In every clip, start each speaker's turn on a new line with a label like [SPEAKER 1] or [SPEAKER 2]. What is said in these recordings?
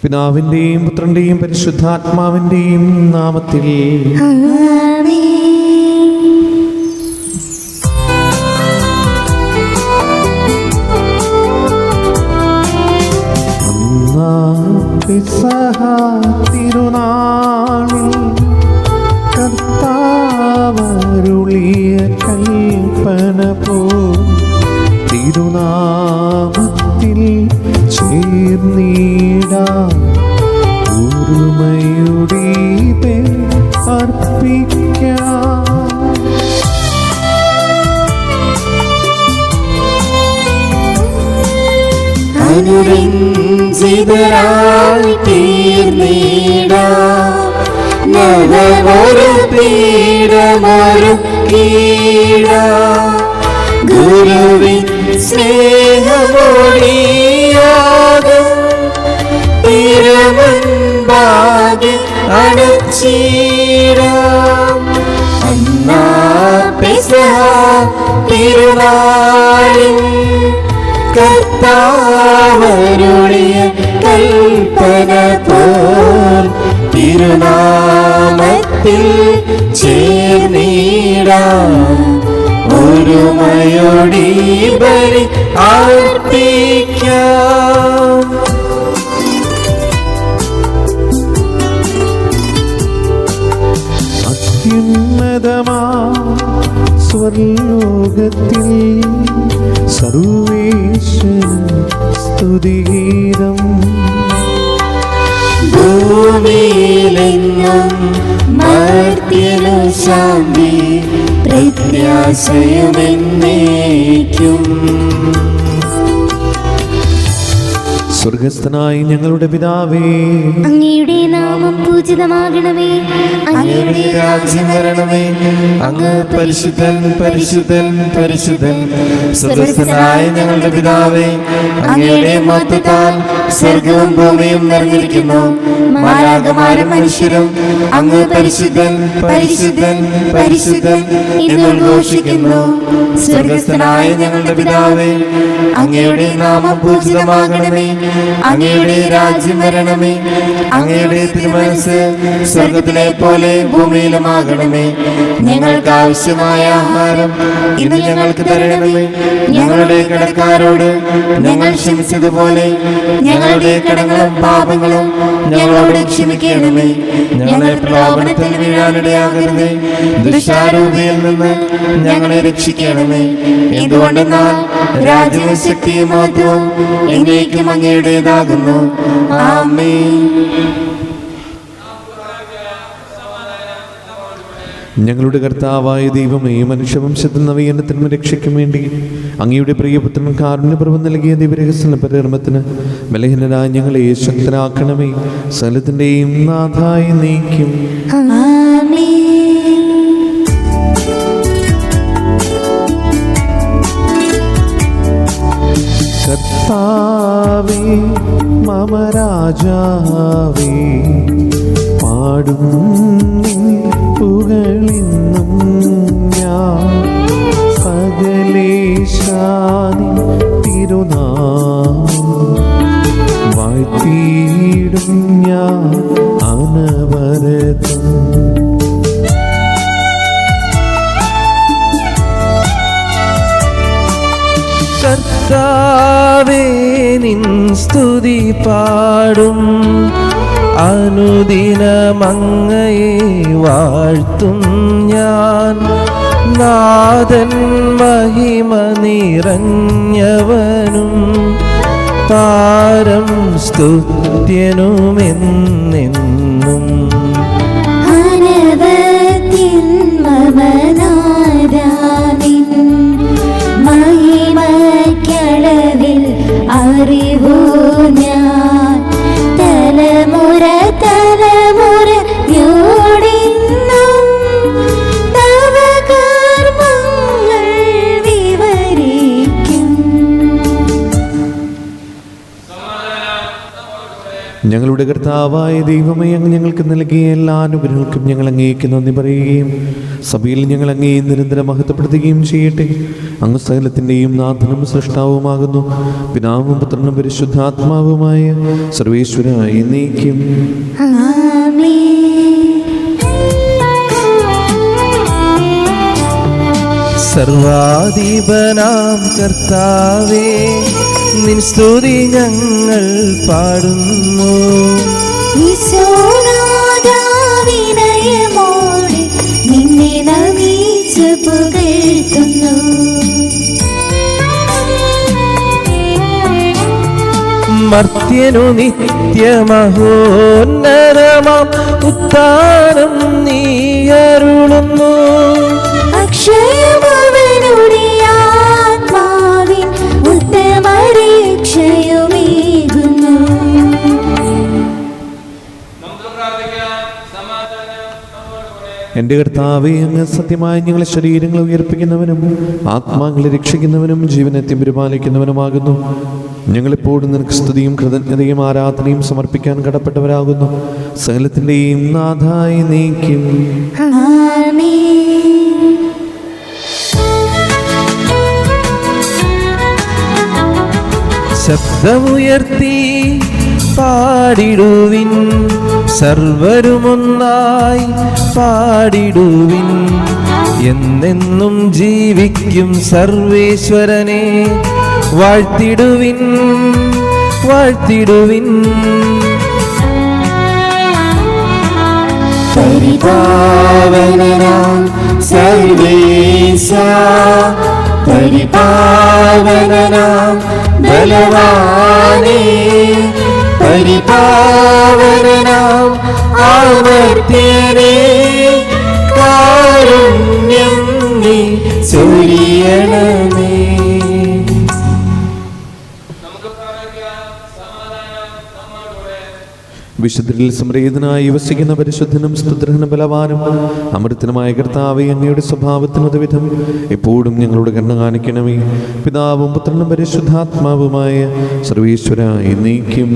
[SPEAKER 1] പിതാവിന്റെയും പുത്രന്റെയും പരിശുദ്ധാത്മാവിന്റെയും നാമത്തിൽ തിരുനാളിൽ കർത്താവരുളിയ കൽപ്പന പോ തിരുനാമത്തിൽ ചേർന്നിടാം ഒരുമയുടെ അർപ്പിക്കാം.
[SPEAKER 2] അനുരഞ്ജിതരായി തീർന്നിടാം നവമൊരു പീഠമൊരുക്കിടാം. ഗുരുവിൻ സ്നേഹമൊഴിയാകും തിരുമുൻപാകെ അണച്ചിടാം. അന്നാ പെസഹ തിരുനാളിൽ കർത്താവരുളിയ കൽപ്പന പോൽ തിരുനാമത്തിൽ ചേർന്നിടാം ഒരുമയോടെ ബലി അർപ്പിക്കാം.
[SPEAKER 1] അത്യുന്നതമാ സ്വർലോകത്തിൽ സർവേശ്വര സ്തുതിഗീതം.
[SPEAKER 2] ഭൂമിയിലെങ്ങും മർത്യനു ശാന്തി പ്രത്യാശയുമെന്നേക്കും.
[SPEAKER 1] സ്വർഗസ്ഥനായ ഞങ്ങളുടെ പിതാവേ,
[SPEAKER 3] അങ്ങയുടെ നാമം പൂജിതമാകണമേ.
[SPEAKER 2] അങ്ങയുടെ രാജ്യം വരണമേ. അങ്ങ് പരിശുദ്ധൻ പരിശുദ്ധൻ പരിശുദ്ധൻ. സ്വർഗസ്ഥനായ ഞങ്ങളുടെ പിതാവേ, അങ്ങയുടെ മഹത്വത്താൽ സ്വർഗവും ഭൂമിയും നിറഞ്ഞിരിക്കുന്നു. മാലാഖമാരും മനുഷ്യരും അങ്ങ് പരിശുദ്ധൻ പരിശുദ്ധൻ പരിശുദ്ധൻ എന്ന് ഉദ്ഘോഷിക്കുന്നു. സ്വർഗസ്ഥനായ ഞങ്ങളുടെ പിതാവേ, അങ്ങയുടെ നാമം പൂജിതമാകണമേ. അങ്ങയുടെ രാജ്യം വരണമേ. അങ്ങയുടെ തിരുമനസ്സ് സ്വർഗത്തിലെ പോലെ ഭൂമിയിലുമാകണമേ. ഞങ്ങൾക്ക് ആവശ്യമായ ആഹാരം ഇന്ന് ഞങ്ങൾക്ക് തരണമേ. ഞങ്ങളുടെ കടക്കാരോട് ഞങ്ങൾ ക്ഷമിച്ചതുപോലെ ഞങ്ങളുടെ കടങ്ങളും പാപങ്ങളും ഞങ്ങളോട് ക്ഷമിക്കണമേ. ഞങ്ങളെ പ്രലോഭനത്തിൽ വീഴാനിടയാകരുതേ. ദുഷ്ടാരൂപിയിൽ നിന്ന് ഞങ്ങളെ രക്ഷിക്കണമേ. എന്തുകൊണ്ടെന്നാൽ രാജ്യവും ശക്തിയും മഹത്വവും എന്നേക്കും അങ്ങയുടേതാകുന്നു. ആമേൻ.
[SPEAKER 1] ഞങ്ങളുടെ കർത്താവായ ദൈവമേ, മനുഷ്യവംശത്തിൽ നവീകരണത്തിനും രക്ഷയ്ക്കും വേണ്ടി അങ്ങയുടെ പ്രിയപുത്രൻ കാരുണ്യപ്രഭം നൽകിയ ദിവ്യരഹസ്യ പരികർമ്മത്തിന് ബലഹീനരായ ഞങ്ങളെ ശക്തരാക്കണമേ. സകലത്തിൻ്റെയും നാഥായി നീക്കും. കർത്താവേ മമ രാജാവേ, പാടും നിൻ പുകഴിന്നും ഞാൻ. സകലേശാനി തിരുനാമം വാഴ്ത്തിയിടും ഞാൻ അനവരതം.
[SPEAKER 4] കർത്താവേ നിൻ സ്തുതി പാടും, അനുദിനമങ്ങയെ വാഴ്ത്തും ഞാൻ. നാഥൻ മഹിമ നിറഞ്ഞവനും പാരം സ്തുത്യനുമെന്നെന്നും.
[SPEAKER 3] അനവധിൻ മമനാദാനിൻ മഹിമയ്ക്കളവിൽ അറിവു ഞാൻ. തലമുറ തലമുറയോടിന്നും തവ കർമ്മങ്ങൾ വിവരിക്കും.
[SPEAKER 1] ഞങ്ങളുടെ കർത്താവായ ദൈവമേ, അങ്ങ് ഞങ്ങൾക്ക് നൽകിയ എല്ലാ അനുഗ്രഹങ്ങൾക്കും ഞങ്ങൾ അങ്ങേക്ക് നന്ദി പറയുകയും സഭയിൽ ഞങ്ങൾ അങ്ങേ നിരന്തരം മഹത്വപ്പെടുത്തുകയും ചെയ്യട്ടെ. അങ്ങ് സകലത്തിൻ്റെയും നാഥനും സൃഷ്ടാവുമാകുന്നു. പിതാവും പുത്രനും പരിശുദ്ധാത്മാവുമായ സർവേശ്വര എന്നേക്കും.
[SPEAKER 4] സർവാധിപനാം കർത്താവേ, നിൻ സ്തുതി ഞങ്ങൾ പാടുന്നു.
[SPEAKER 3] വിനയമോടെ നിന്നെ നമിച്ചു പുകഴ്ത്തുന്നു.
[SPEAKER 4] മർത്യനു നിത്യമഹോന്നതമാം ഉത്താനം നീ അരുളുന്നു.
[SPEAKER 3] അക്ഷയമവനുടെ ആത്മാവിൻ ഉത്തമരക്ഷയുമേകുന്നു.
[SPEAKER 1] എൻ്റെ കർത്താവേ, അങ്ങ് സത്യമായി ഞങ്ങളെ ശരീരങ്ങളെ ഉയർപ്പിക്കുന്നവനും ആത്മാക്കളെ രക്ഷിക്കുന്നവനും ജീവനെ പരിപാലിക്കുന്നവനുമാകുന്നു. ഞങ്ങളെപ്പോഴും നിനക്ക് സ്തുതിയും കൃതജ്ഞതയും ആരാധനയും സമർപ്പിക്കാൻ കടപ്പെട്ടവരാകുന്നു. സകലത്തിൻ്റെയും നാഥായി നീക്കും.
[SPEAKER 4] ശബ്ദമുയർത്തി പാടിടുവിൻ, സർവരുമൊന്നായി പാടിടുവിൻ. എന്നെന്നും ജീവിക്കും സർവേശ്വരനെ വാഴ്ത്തിടുവിൻ, വാഴ്ത്തിടുവിൻ.
[SPEAKER 2] പരിപാവനനാം സർവേശ, പരിപാവനനാം ബലവാനേ, പരിപാവനനാം അമർത്യനേ, കാരുണ്യം നീ ചൊരിയണമേ.
[SPEAKER 1] വിശുദ്ധരിൽ സംപ്രീതനായി വസിക്കുന്ന പരിശുദ്ധനും സ്തുത്രനും ബലവാനും അമൃതനുമായ കർത്താവേ, അങ്ങയുടെ സ്വഭാവത്തിനൊതുവിധം എപ്പോഴും ഞങ്ങളുടെ കരുണ കാണിക്കണമേ. പിതാവും പുത്രനും പരിശുദ്ധാത്മാവുമായ സർവേശ്വര എന്നേക്കും.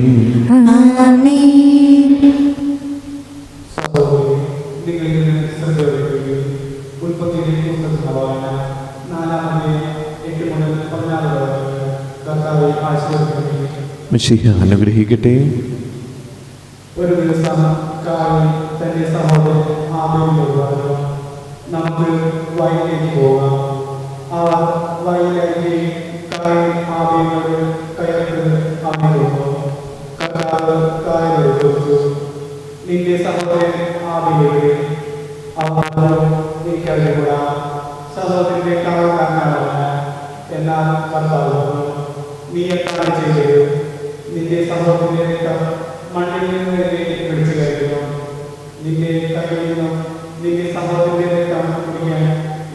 [SPEAKER 1] മിശിഹ അനുഗ്രഹിക്കട്ടെ.
[SPEAKER 5] ഒരു ദിവസം കായൽ തന്റെ സഹോദരൻ ആബേലിനോട് പറഞ്ഞു, നമുക്ക് വയലിലേക്ക് പോകാം. അവർ വയലിലേക്ക് കായൽ ആബേലിനോട് കയർക്ക് ആബേലിനോട് കർത്താവ് കായലോട് ചോദിച്ചു, നിന്റെ സഹോദരൻ ആബേലിനെ? അവർ എനിക്കറിയൂടാ, സഹോദരന്റെ കാവൽക്കാരനാണ്. എന്നാൽ കർത്താവ് പറഞ്ഞു, നീ എന്താണ് ചെയ്തത്? നിന്റെ സഹോദരന്റെ രക്തം മണ്ണിൽ നിന്ന് പിടിച്ചു കയറുന്നു. നിന്റെ കയ്യിൽ നിന്നും നിന്റെ സഹോദരന്റെ രക്തം കുടിക്കാൻ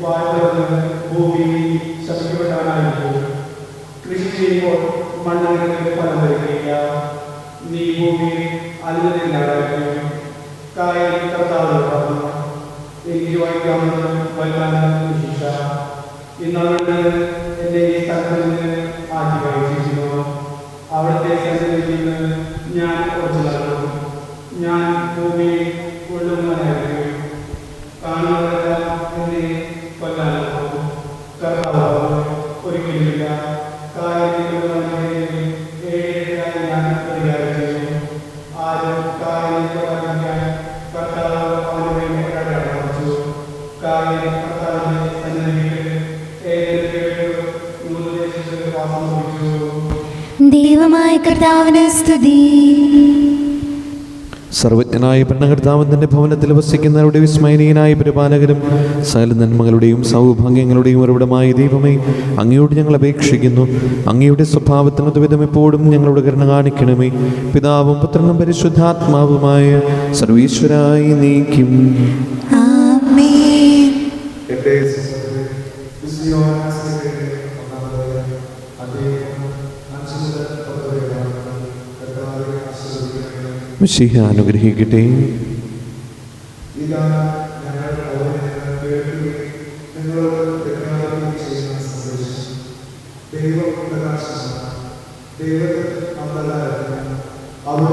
[SPEAKER 5] വാഴ്ത്തുന്നത് ഭൂമിയിൽ ശപിക്കപ്പെട്ടവനായിരിക്കും. കൃഷി ചെയ്യുമ്പോൾ മണ്ണിൽ നിന്ന് ഫലം വരികയില്ല, നീ ഭൂമിയിൽ അല്ലില്ലാതായിരിക്കും. കായൽ കർത്താവ് പറഞ്ഞു, എനിക്ക് വായിക്കാമെന്ന് വൈകാനും ശിക്ഷ ഇന്നുകൊണ്ട് എന്റെ ഈ സ്ഥലത്തിൽ നിന്ന് മാറ്റി കഴിച്ചിരിക്കുന്നു. അവിടുത്തെ സന്നിധിയിൽ നിന്ന് ഞാൻ കുറച്ചു നൽകും. ഞാൻ ഭൂമിയിൽ കൊള്ളുന്നവനായിരിക്കും. കാണുന്നവരെല്ലാം എന്നെ കൊല്ലാൻ പോകും. കർത്താവ് ഒരിക്കലുമില്ല. കായലിൽ ഏഴായി ഞാൻ പരിഹാരം ചെയ്യും. ആരും കായലിൽ കൊല്ലാൻ കർത്താവ് അവരുടെ ഇടപെടച്ചു. കായൽ കർത്താവിന്റെ സന്നിധിയിൽ വാസം ലഭിച്ചു.
[SPEAKER 3] ദൈവമായ കർത്താവിന് സ്തുതി.
[SPEAKER 1] സർവജ്ഞനായ ഭരണകർത്താവിന്റെ ഭവനത്തിൽ വസിക്കുന്നവരുടെ വിസ്മയനീയനായ പരിപാലകരും സകല നന്മകളുടെയും സൗഭാഗ്യങ്ങളുടെയും ഉറവിടമായ ദൈവമേ, അങ്ങയോട് ഞങ്ങൾ അപേക്ഷിക്കുന്നു. അങ്ങയുടെ സ്വഭാവത്തിനൊതുവിധം എപ്പോഴും ഞങ്ങളുടെ കരുണ കാണിക്കണമേ. പിതാവും പുത്രനും പരിശുദ്ധാത്മാവുമായ സർവീശ്വരായി നീക്കും.
[SPEAKER 3] ആമേൻ.
[SPEAKER 1] മിശിഹ അനുഗ്രഹിക്കട്ടെ.
[SPEAKER 5] ദൈവം പ്രകാശമാണ്. ദൈവത്തിൽ അമ്പലായിരുന്നു. അവർ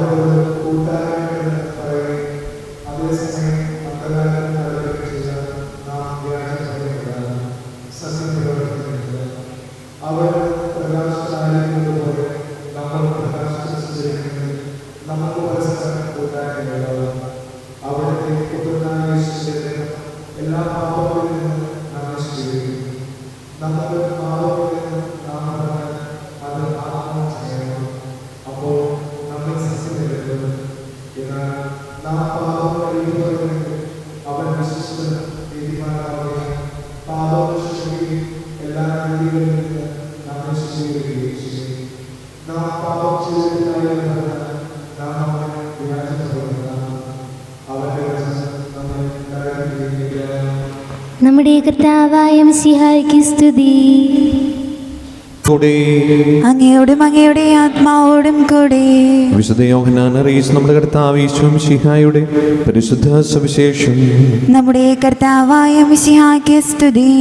[SPEAKER 5] നമുക്ക് പരസ്പരം കൂട്ടായ്മയുള്ളത്. അവിടുത്തെ പുത്രനായ ശിശുവിനെ എല്ലാ പാപങ്ങളിൽ നിന്നും നാം സ്വീകരിക്കും. നമുക്ക് പാപങ്ങളിൽ നിന്ന് നാം പറഞ്ഞാൽ അത് ആത്മം ചെയ്യണം. അപ്പോൾ നമ്മൾ സസ്യമെടുക്കും. എന്നാൽ നാം പാപം കഴിയുന്നവരെങ്കിൽ അവൻ വിശ്വസിച്ച് നീതിമാനാവുകയും പാപം ശിക്ഷിക്കുകയും എല്ലാ രീതികളിൽ നിന്ന് നമ്മെ ശിക്ഷിക്കുകയും ചെയ്യും. നാം പാപം ചെയ്തിട്ടില്ലായി എന്ന് പറഞ്ഞാൽ നാം അവനെ വിരാജിക്കപ്പെടുന്നതാണ്. അവന്റെ വചനം നമ്മെ കരകയറ്റുകയും
[SPEAKER 3] നമ്മുടെ കർത്താവായ മിശിഹായ്ക്ക് സ്തുതി.
[SPEAKER 6] അങ്ങയോടും അങ്ങയുടെ ആത്മാവോടും കൂടെ
[SPEAKER 1] വിശുദ്ധ യോഹന്നാൻ അറിയിച്ച നമ്മുടെ കർത്താവ് യേശു മിശിഹായുടെ പരിശുദ്ധ സുവിശേഷം.
[SPEAKER 6] നമ്മുടെ കർത്താവായ മിശിഹായ്ക്ക് സ്തുതി.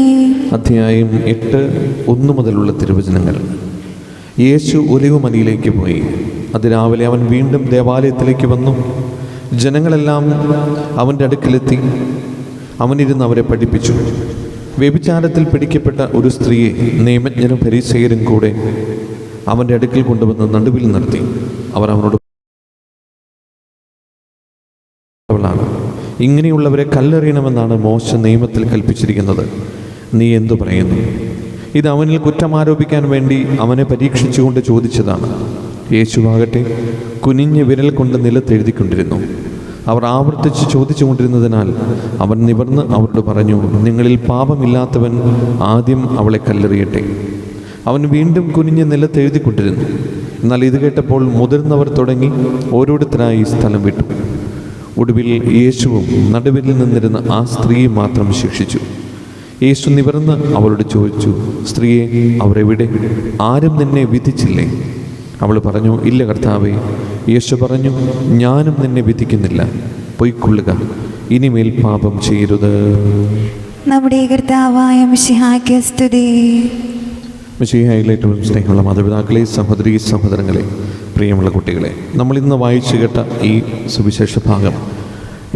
[SPEAKER 1] അധ്യായം 8:1 മുതലുള്ള തിരുവചനങ്ങൾ. യേശു ഒലിവുമലയിലേക്ക് പോയി. അതിരാവിലെ അവൻ വീണ്ടും ദേവാലയത്തിലേക്ക് വന്നു. ജനങ്ങളെല്ലാം അവൻ്റെ അടുക്കിലെത്തി. അവനിരുന്ന് അവരെ പഠിപ്പിച്ചു. വ്യഭിചാരത്തിൽ പിടിക്കപ്പെട്ട ഒരു സ്ത്രീയെ നിയമജ്ഞരും ഫരീസയരും കൂടെ അവൻ്റെ അടുക്കൽ കൊണ്ടുവന്ന് നടുവിൽ നിർത്തി. അവർ അവനോട്, ഇങ്ങനെയുള്ളവരെ കല്ലെറിയണമെന്നാണ് മോശ നിയമത്തിൽ കൽപ്പിച്ചിരിക്കുന്നത്. നീ എന്തു പറയുന്നു? ഇത് അവനിൽ കുറ്റം ആരോപിക്കാൻ വേണ്ടി അവനെ പരീക്ഷിച്ചുകൊണ്ട് ചോദിച്ചതാണ്. യേശുവാകട്ടെ കുനിഞ്ഞ് വിരൽ കൊണ്ട് നിലത്തെഴുതിക്കൊണ്ടിരുന്നു. അവർ ആവർത്തിച്ച് ചോദിച്ചുകൊണ്ടിരുന്നതിനാൽ അവൻ നിവർന്ന് അവരോട് പറഞ്ഞു, നിങ്ങളിൽ പാപമില്ലാത്തവൻ ആദ്യം അവളെ കല്ലെറിയട്ടെ. അവൻ വീണ്ടും കുനിഞ്ഞ് നിലത്തെഴുതിക്കൊണ്ടിരുന്നു. എന്നാൽ ഇത് കേട്ടപ്പോൾ മുതിർന്നവർ തുടങ്ങി ഓരോരുത്തരായി സ്ഥലം വിട്ടു. ഒടുവിൽ യേശുവും നടുവിൽ നിന്നിരുന്ന ആ സ്ത്രീയെ മാത്രം ശിക്ഷിച്ചു. യേശു നിവർന്ന് അവളോട് ചോദിച്ചു, സ്ത്രീയെ, അവരെവിടെ? ആരും നിന്നെ വിധിച്ചില്ലേ? അവൾ പറഞ്ഞു, ഇല്ല കർത്താവേ. യേശു പറഞ്ഞു, ഞാനും നിന്നെ വിധിക്കുന്നില്ല. പൊയ്ക്കൊള്ളുക, ഇനിമേൽ പാപം ചെയ്യരുത്.
[SPEAKER 6] നമ്മുടെ കർത്താവായ മിശിഹായ്ക്ക് സ്തുതി.
[SPEAKER 1] മിശിഹായിൽ ഏറ്റവും സ്നേഹമുള്ള മാതാപിതാക്കളെ, സഹോദരീ സഹോദരങ്ങളെ, പ്രിയമുള്ള കുട്ടികളെ, നമ്മൾ ഇന്ന് വായിച്ചു കേട്ട ഈ സുവിശേഷ ഭാഗം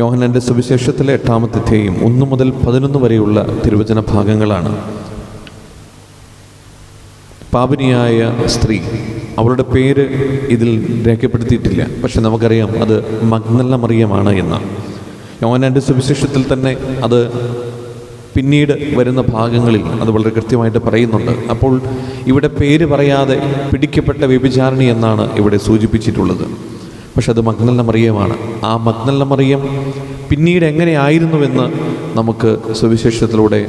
[SPEAKER 1] യോഹന്നാൻ്റെ സുവിശേഷത്തിലെ 8-ാമത്തെ അധ്യായം 1 മുതൽ 11 വരെയുള്ള തിരുവചന ഭാഗങ്ങളാണ്. പാപിനിയായ സ്ത്രീ, അവളുടെ പേര് ഇതിൽ രേഖപ്പെടുത്തിയിട്ടില്ല. പക്ഷെ നമുക്കറിയാം അത് മഗ്ദലന മറിയമാണ് എന്ന്. യോഹന്നാൻ്റെ സുവിശേഷത്തിൽ തന്നെ അത് പിന്നീട് വരുന്ന ഭാഗങ്ങളിൽ അത് വളരെ കൃത്യമായിട്ട് പറയുന്നുണ്ട്. അപ്പോൾ ഇവിടെ പേര് പറയാതെ പിടിക്കപ്പെട്ട വ്യഭിചാരിണി എന്നാണ് ഇവിടെ സൂചിപ്പിച്ചിട്ടുള്ളത്. പക്ഷെ അത് മഗ്ദലന മറിയമാണ്. ആ മഗ്ദലന മറിയം പിന്നീട് എങ്ങനെയായിരുന്നുവെന്ന് നമുക്ക് സുവിശേഷത്തിലൂടെ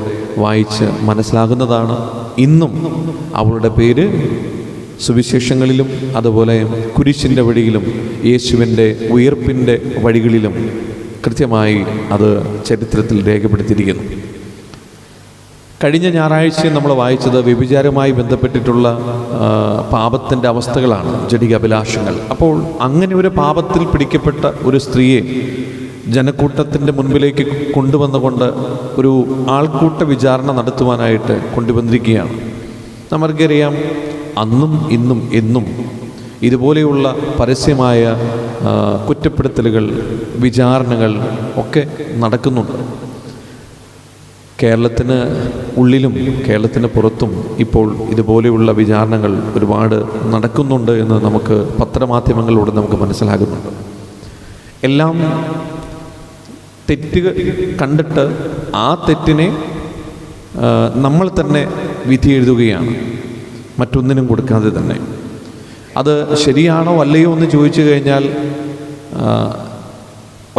[SPEAKER 1] വായിച്ച് മനസ്സിലാകുന്നതാണ്. ഇന്നും അവളുടെ പേര് സുവിശേഷങ്ങളിലും അതുപോലെ കുരിശിൻ്റെ വഴിയിലും യേശുവിൻ്റെ ഉയർപ്പിൻ്റെ വഴികളിലും കൃത്യമായി അത് ചരിത്രത്തിൽ രേഖപ്പെടുത്തിയിരിക്കുന്നു. കഴിഞ്ഞ ഞായറാഴ്ച നമ്മൾ വായിച്ചത് വ്യഭിചാരവുമായി ബന്ധപ്പെട്ടിട്ടുള്ള പാപത്തിൻ്റെ അവസ്ഥകളാണ്, ജഡിക അഭിലാഷങ്ങൾ. അപ്പോൾ അങ്ങനെ ഒരു പാപത്തിൽ പിടിക്കപ്പെട്ട ഒരു സ്ത്രീയെ ജനക്കൂട്ടത്തിൻ്റെ മുൻപിലേക്ക് കൊണ്ടുവന്നുകൊണ്ട് ഒരു ആൾക്കൂട്ട വിചാരണ നടത്തുവാനായിട്ട് കൊണ്ടുവന്നിരിക്കുകയാണ്. നമുക്കറിയാം, അന്നും ഇന്നും എന്നും ഇതുപോലെയുള്ള പരസ്യമായ കുറ്റപ്പെടുത്തലുകൾ, വിചാരണകൾ ഒക്കെ നടക്കുന്നുണ്ട്. കേരളത്തിന് ഉള്ളിലും കേരളത്തിന് പുറത്തും ഇപ്പോൾ ഇതുപോലെയുള്ള വിചാരണകൾ ഒരുപാട് നടക്കുന്നുണ്ട് എന്ന് നമുക്ക് പത്രമാധ്യമങ്ങളിലൂടെ നമുക്ക് മനസ്സിലാകുന്നുണ്ട്. എല്ലാം തെറ്റ് കണ്ടിട്ട് ആ തെറ്റിനെ നമ്മൾ തന്നെ വിധി എഴുതുകയാണ്, മറ്റൊന്നിനും കൊടുക്കാതെ തന്നെ. അത് ശരിയാണോ അല്ലയോ എന്ന് ചോദിച്ചു കഴിഞ്ഞാൽ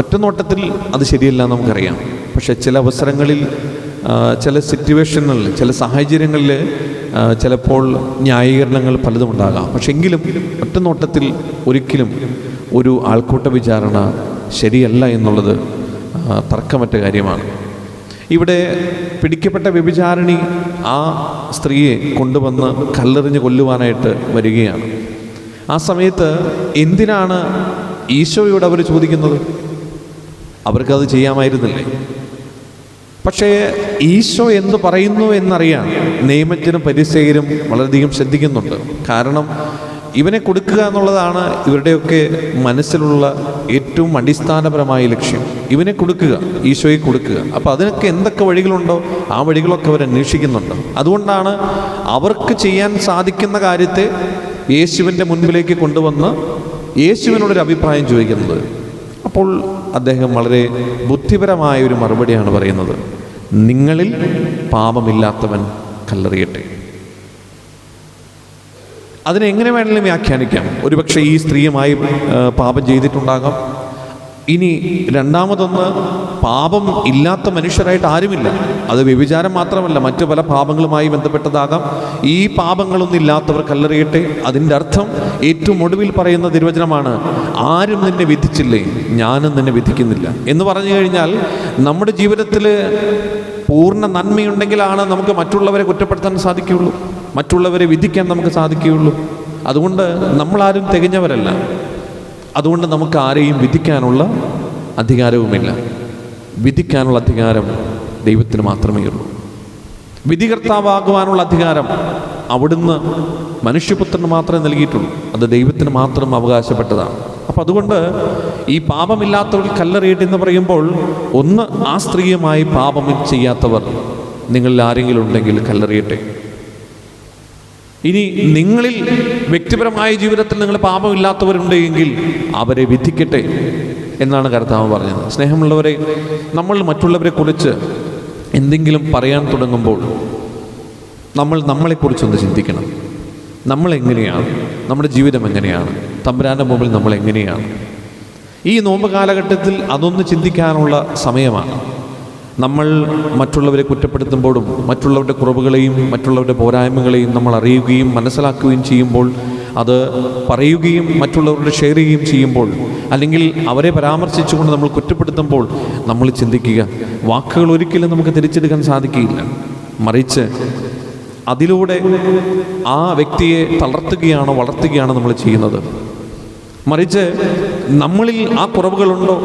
[SPEAKER 1] ഒറ്റനോട്ടത്തിൽ അത് ശരിയല്ല നമുക്കറിയാം. പക്ഷെ ചില അവസരങ്ങളിൽ, ചില സിറ്റുവേഷനുകളിൽ, ചില സാഹചര്യങ്ങളിൽ ചിലപ്പോൾ ന്യായീകരണങ്ങൾ പലതും ഉണ്ടാകാം. പക്ഷെ എങ്കിലും ഒറ്റനോട്ടത്തിൽ ഒരിക്കലും ഒരു ആൾക്കൂട്ട വിചാരണ ശരിയല്ല എന്നുള്ളത് തർക്കമറ്റ കാര്യമാണ്. ഇവിടെ പിടിക്കപ്പെട്ട വ്യഭിചാരിണി ആ സ്ത്രീയെ കൊണ്ടുവന്ന് കല്ലെറിഞ്ഞ് കൊല്ലുവാനായിട്ട് വരികയാണ്. ആ സമയത്ത് എന്തിനാണ് ഈശോയോട് അവർ ചോദിക്കുന്നത്? അവർക്കത് ചെയ്യാമായിരുന്നില്ലേ? പക്ഷേ ഈശോ എന്തു പറയുന്നു എന്നറിയാൻ നിയമജ്ഞരും പരിസേയരും വളരെയധികം ശ്രദ്ധിക്കുന്നുണ്ട്. കാരണം ഇവനെ കൊടുക്കുക എന്നുള്ളതാണ് ഇവരുടെയൊക്കെ മനസ്സിലുള്ള ഏറ്റവും അടിസ്ഥാനപരമായ ലക്ഷ്യം. ഇവനെ കൊടുക്കുക, ഈശോയെ കൊടുക്കുക. അപ്പോൾ അതിനൊക്കെ എന്തൊക്കെ വഴികളുണ്ടോ ആ വഴികളൊക്കെ അവർ അന്വേഷിക്കുന്നുണ്ട്. അതുകൊണ്ടാണ് അവർക്ക് ചെയ്യാൻ സാധിക്കുന്ന കാര്യത്തെ യേശുവിൻ്റെ മുൻപിലേക്ക് കൊണ്ടുവന്ന് യേശുവിനോടൊരു അഭിപ്രായം ചോദിക്കുന്നത്. അപ്പോൾ അദ്ദേഹം വളരെ ബുദ്ധിപരമായ ഒരു മറുപടിയാണ് പറയുന്നത്. നിങ്ങളിൽ പാപമില്ലാത്തവൻ കല്ലെറിയട്ടെ. അതിനെ എങ്ങനെ വേണമെങ്കിലും വ്യാഖ്യാനിക്കാം. ഒരുപക്ഷെ ഈ സ്ത്രീയുമായി പാപം ചെയ്തിട്ടുണ്ടാകാം. ഇനി രണ്ടാമതൊന്ന്, പാപം ഇല്ലാത്ത മനുഷ്യരായിട്ട് ആരുമില്ല. അത് വ്യഭിചാരം മാത്രമല്ല, മറ്റു പല പാപങ്ങളുമായി ബന്ധപ്പെട്ടതാകാം. ഈ പാപങ്ങളൊന്നും ഇല്ലാത്തവർ കല്ലെറിയട്ടെ. അതിൻ്റെ അർത്ഥം ഏറ്റവും ഒടുവിൽ പറയുന്ന തിരുവചനമാണ്, ആരും നിന്നെ വിധിച്ചില്ലേ, ഞാനും നിന്നെ വിധിക്കുന്നില്ല എന്ന് പറഞ്ഞു കഴിഞ്ഞാൽ, നമ്മുടെ ജീവിതത്തിൽ പൂർണ്ണ നന്മയുണ്ടെങ്കിലാണ് നമുക്ക് മറ്റുള്ളവരെ കുറ്റപ്പെടുത്താൻ സാധിക്കുകയുള്ളൂ, മറ്റുള്ളവരെ വിധിക്കാൻ നമുക്ക് സാധിക്കുകയുള്ളൂ. അതുകൊണ്ട് നമ്മളാരും തികഞ്ഞവരല്ല. അതുകൊണ്ട് നമുക്ക് ആരെയും വിധിക്കാനുള്ള അധികാരവുമില്ല. വിധിക്കാനുള്ള അധികാരം ദൈവത്തിന് മാത്രമേ ഉള്ളൂ. വിധികർത്താവാകുവാനുള്ള അധികാരം അവിടുന്ന് മനുഷ്യപുത്രന് മാത്രമേ നൽകിയിട്ടുള്ളൂ. അത് ദൈവത്തിന് മാത്രം അവകാശപ്പെട്ടതാണ്. അപ്പം അതുകൊണ്ട് ഈ പാപമില്ലാത്തവർ കല്ലെറിയട്ടെ എന്ന് പറയുമ്പോൾ, ഒന്ന്, ആ സ്ത്രീയുമായി പാപം ചെയ്യാത്തവർ നിങ്ങളിൽ ആരെങ്കിലും ഉണ്ടെങ്കിൽ കല്ലെറിയട്ടെ. ഇനി നിങ്ങളിൽ വ്യക്തിപരമായ ജീവിതത്തിൽ നിങ്ങൾ പാപമില്ലാത്തവരുണ്ടെങ്കിൽ അവരെ വിധിക്കട്ടെ എന്നാണ് കർത്താവ് പറഞ്ഞത്. സ്നേഹമുള്ളവരെ, നമ്മൾ മറ്റുള്ളവരെ കുറിച്ച് എന്തെങ്കിലും പറയാൻ തുടങ്ങുമ്പോൾ നമ്മൾ നമ്മളെക്കുറിച്ചൊന്ന് ചിന്തിക്കണം. നമ്മളെങ്ങനെയാണ്, നമ്മുടെ ജീവിതം എങ്ങനെയാണ്, തമ്പുരാൻ്റെ മുമ്പിൽ നമ്മൾ എങ്ങനെയാണ്. ഈ നോമ്പ് കാലഘട്ടത്തിൽ അതൊന്ന് ചിന്തിക്കാനുള്ള സമയമാണ്. നമ്മൾ മറ്റുള്ളവരെ കുറ്റപ്പെടുത്തുമ്പോഴും മറ്റുള്ളവരുടെ കുറവുകളെയും മറ്റുള്ളവരുടെ പോരായ്മകളെയും നമ്മൾ അറിയുകയും മനസ്സിലാക്കുകയും ചെയ്യുമ്പോൾ, അത് പറയുകയും മറ്റുള്ളവരുടെ ഷെയർ ചെയ്യുകയും ചെയ്യുമ്പോൾ, അല്ലെങ്കിൽ അവരെ പരാമർശിച്ചുകൊണ്ട് നമ്മൾ കുറ്റപ്പെടുത്തുമ്പോൾ നമ്മൾ ചിന്തിക്കുക, വാക്കുകൾ ഒരിക്കലും നമുക്ക് തിരിച്ചെടുക്കാൻ സാധിക്കുകയില്ല. മറിച്ച് അതിലൂടെ ആ വ്യക്തിയെ തളർത്തുകയാണോ വളർത്തുകയാണോ നമ്മൾ ചെയ്യുന്നത്. മറിച്ച് നമ്മളിൽ ആ കുറവുകളുണ്ടോ,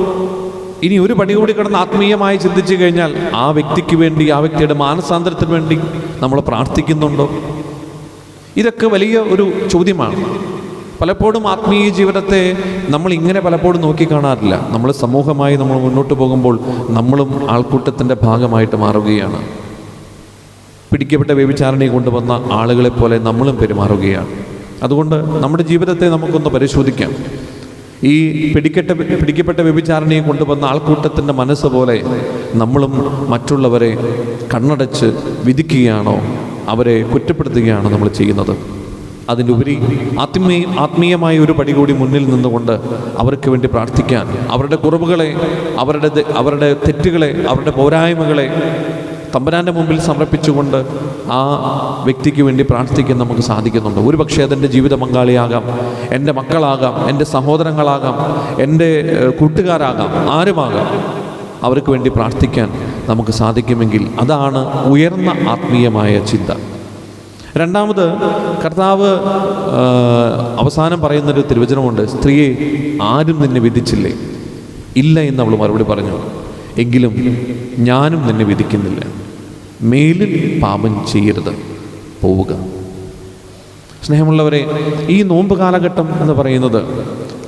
[SPEAKER 1] ഇനി ഒരു പടി കൂടി കിടന്ന് ആത്മീയമായി ചിന്തിച്ചു കഴിഞ്ഞാൽ ആ വ്യക്തിക്ക് വേണ്ടി, ആ വ്യക്തിയുടെ മാനസാന്തരത്തിന് വേണ്ടി നമ്മൾ പ്രാർത്ഥിക്കുന്നുണ്ടോ? ഇതൊക്കെ വലിയ ഒരു ചോദ്യമാണ്. പലപ്പോഴും ആത്മീയ ജീവിതത്തെ നമ്മൾ ഇങ്ങനെ പലപ്പോഴും നോക്കിക്കാണാറില്ല. നമ്മൾ സമൂഹമായി നമ്മൾ മുന്നോട്ട് പോകുമ്പോൾ നമ്മളും ആൾക്കൂട്ടത്തിൻ്റെ ഭാഗമായിട്ട് മാറുകയാണ്. പിടിക്കപ്പെട്ട വ്യഭിചാരിണിയെ കൊണ്ടുവന്ന ആളുകളെപ്പോലെ നമ്മളും പെരുമാറുകയാണ്. അതുകൊണ്ട് നമ്മുടെ ജീവിതത്തെ നമുക്കൊന്ന് പരിശോധിക്കാം. ഈ പിടിക്കപ്പെട്ട വ്യഭിചാരിണിയെ കൊണ്ടുവന്ന ആൾക്കൂട്ടത്തിൻ്റെ മനസ്സ് പോലെ നമ്മളും മറ്റുള്ളവരെ കണ്ണടച്ച് വിധിക്കുകയാണോ, അവരെ കുറ്റപ്പെടുത്തുകയാണോ നമ്മൾ ചെയ്യുന്നത്? അതിനുപരി ആത്മീയമായ ഒരു പടി കൂടി മുന്നിൽ നിന്നുകൊണ്ട് അവർക്ക് വേണ്ടി പ്രാർത്ഥിക്കാൻ, അവരുടെ കുറവുകളെ, അവരുടെ തെറ്റുകളെ, അവരുടെ പോരായ്മകളെ തമ്പുരാൻ്റെ മുമ്പിൽ സമർപ്പിച്ചുകൊണ്ട് ആ വ്യക്തിക്ക് വേണ്ടി പ്രാർത്ഥിക്കാൻ നമുക്ക് സാധിക്കുന്നുണ്ട്. ഒരുപക്ഷെ അതെൻ്റെ ജീവിത പങ്കാളിയാകാം, എൻ്റെ മക്കളാകാം, എൻ്റെ സഹോദരങ്ങളാകാം, എൻ്റെ കൂട്ടുകാരാകാം, ആരുമാകാം. അവർക്ക് വേണ്ടി പ്രാർത്ഥിക്കാൻ നമുക്ക് സാധിക്കുമെങ്കിൽ അതാണ് ഉയർന്ന ആത്മീയമായ ചിന്ത. രണ്ടാമത്, കർത്താവ് അവസാനം പറയുന്നൊരു തിരുവചനമുണ്ട്. സ്ത്രീയെ, ആരും നിന്നെ വിധിച്ചില്ലേ? ഇല്ല എന്ന് അവൾ മറുപടി പറഞ്ഞു. എങ്കിലും ഞാനും നിന്നെ വിധിക്കുന്നില്ല. മേലിൽ പാപം ചെയ്യരുത്, പോവുക. സ്നേഹമുള്ളവരെ, ഈ നോമ്പ് കാലഘട്ടം എന്ന് പറയുന്നത്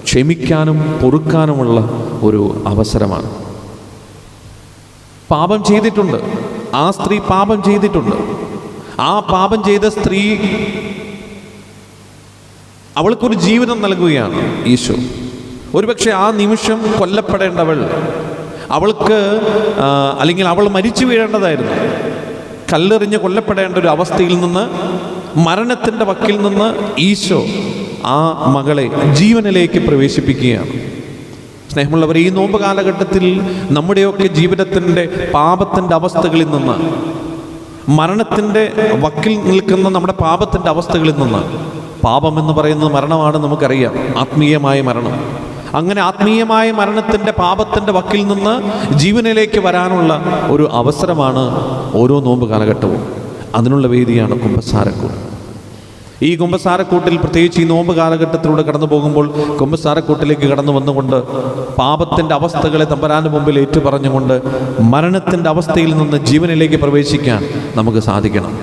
[SPEAKER 1] ക്ഷമിക്കാനും പൊറുക്കാനുമുള്ള ഒരു അവസരമാണ്. പാപം ചെയ്തിട്ടുണ്ട്, ആ സ്ത്രീ പാപം ചെയ്തിട്ടുണ്ട്. ആ പാപം ചെയ്ത സ്ത്രീ, അവൾക്കൊരു ജീവിതം നൽകുകയാണ് ഈശോ. ഒരുപക്ഷെ ആ നിമിഷം കൊല്ലപ്പെടേണ്ടവൾ, അവൾക്ക് അല്ലെങ്കിൽ അവൾ മരിച്ചു വീഴേണ്ടതായിരുന്നു. കല്ലെറിഞ്ഞ് കൊല്ലപ്പെടേണ്ട ഒരു അവസ്ഥയിൽ നിന്ന്, മരണത്തിൻ്റെ വക്കിൽ നിന്ന് ഈശോ ആ മകളെ ജീവനിലേക്ക് പ്രവേശിപ്പിക്കുകയാണ്. സ്നേഹമുള്ളവർ, ഈ നോമ്പ് കാലഘട്ടത്തിൽ നമ്മുടെയൊക്കെ ജീവിതത്തിൻ്റെ പാപത്തിൻ്റെ അവസ്ഥകളിൽ നിന്ന്, മരണത്തിൻ്റെ വക്കിൽ നിൽക്കുന്ന നമ്മുടെ പാപത്തിൻ്റെ അവസ്ഥകളിൽ നിന്ന്, പാപമെന്ന് പറയുന്നത് മരണമാണ്, നമുക്കറിയാം, ആത്മീയമായ മരണം. അങ്ങനെ ആത്മീയമായ മരണത്തിൻ്റെ പാപത്തിൻ്റെ വക്കിൽ നിന്ന് ജീവനിലേക്ക് വരാനുള്ള ഒരു അവസരമാണ് ഓരോ നോമ്പ് കാലഘട്ടവും. അതിനുള്ള വേദിയാണ് കുമ്പസാരക്കൂട്ട്. ഈ കുമ്പസാരക്കൂട്ടിൽ, പ്രത്യേകിച്ച് ഈ നോമ്പ് കാലഘട്ടത്തിലൂടെ കടന്നു പോകുമ്പോൾ, കുമ്പസാരക്കൂട്ടിലേക്ക് കടന്നു വന്നുകൊണ്ട് പാപത്തിൻ്റെ അവസ്ഥകളെ തമ്പുരാന്റെ മുമ്പിൽ ഏറ്റുപറഞ്ഞുകൊണ്ട് മരണത്തിൻ്റെ അവസ്ഥയിൽ നിന്ന് ജീവനിലേക്ക് പ്രവേശിക്കാൻ നമുക്ക് സാധിക്കണം.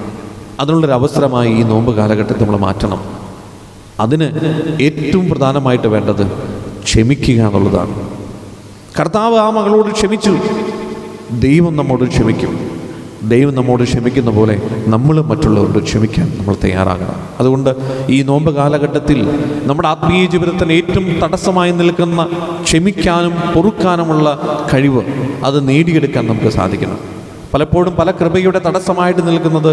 [SPEAKER 1] അതിനുള്ളൊരു അവസരമായി ഈ നോമ്പ് കാലഘട്ടത്തെ നമ്മൾ മാറ്റണം. അതിന് ഏറ്റവും പ്രധാനമായിട്ട് വേണ്ടത് ക്ഷമിക്കുക എന്നുള്ളതാണ്. കർത്താവ് ആ മകളോട് ക്ഷമിച്ചു, ദൈവം നമ്മോട് ക്ഷമിക്കും. ദൈവം നമ്മോട് ക്ഷമിക്കുന്ന പോലെ നമ്മൾ മറ്റുള്ളവരോട് ക്ഷമിക്കാൻ നമ്മൾ തയ്യാറാകണം. അതുകൊണ്ട് ഈ നോമ്പ് കാലഘട്ടത്തിൽ നമ്മുടെ ആത്മീയ ജീവിതത്തിന് ഏറ്റവും തടസ്സമായി നിൽക്കുന്ന ക്ഷമിക്കാനും പൊറുക്കാനുമുള്ള കഴിവ് അത് നേടിയെടുക്കാൻ നമുക്ക് സാധിക്കണം. പലപ്പോഴും പല കൃപയുടെ തടസ്സമായിട്ട് നിൽക്കുന്നത്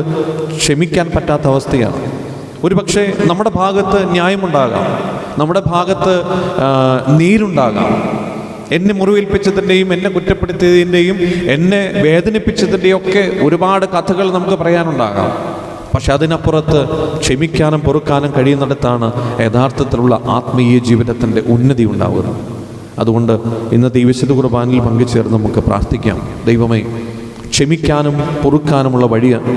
[SPEAKER 1] ക്ഷമിക്കാൻ പറ്റാത്ത അവസ്ഥയാണ്. ഒരു പക്ഷേ നമ്മുടെ ഭാഗത്ത് ന്യായമുണ്ടാകാം, നമ്മുടെ ഭാഗത്ത് നീരുണ്ടാകാം. എന്നെ മുറിവേൽപ്പിച്ചതിൻ്റെയും എന്നെ കുറ്റപ്പെടുത്തിയതിൻ്റെയും എന്നെ വേദനിപ്പിച്ചതിൻ്റെയും ഒക്കെ ഒരുപാട് കഥകൾ നമുക്ക് പറയാനുണ്ടാകാം. പക്ഷെ അതിനപ്പുറത്ത് ക്ഷമിക്കാനും പൊറുക്കാനും കഴിയുന്നിടത്താണ് യഥാർത്ഥത്തിലുള്ള ആത്മീയ ജീവിതത്തിൻ്റെ ഉന്നതി ഉണ്ടാവുന്നത്. അതുകൊണ്ട് ഇന്നത്തെ ഈ വിശുദ്ധ കുർബാനയിൽ പങ്കുചേർന്ന് നമുക്ക് പ്രാർത്ഥിക്കാം. ദൈവമേ, ക്ഷമിക്കാനും പൊറുക്കാനുമുള്ള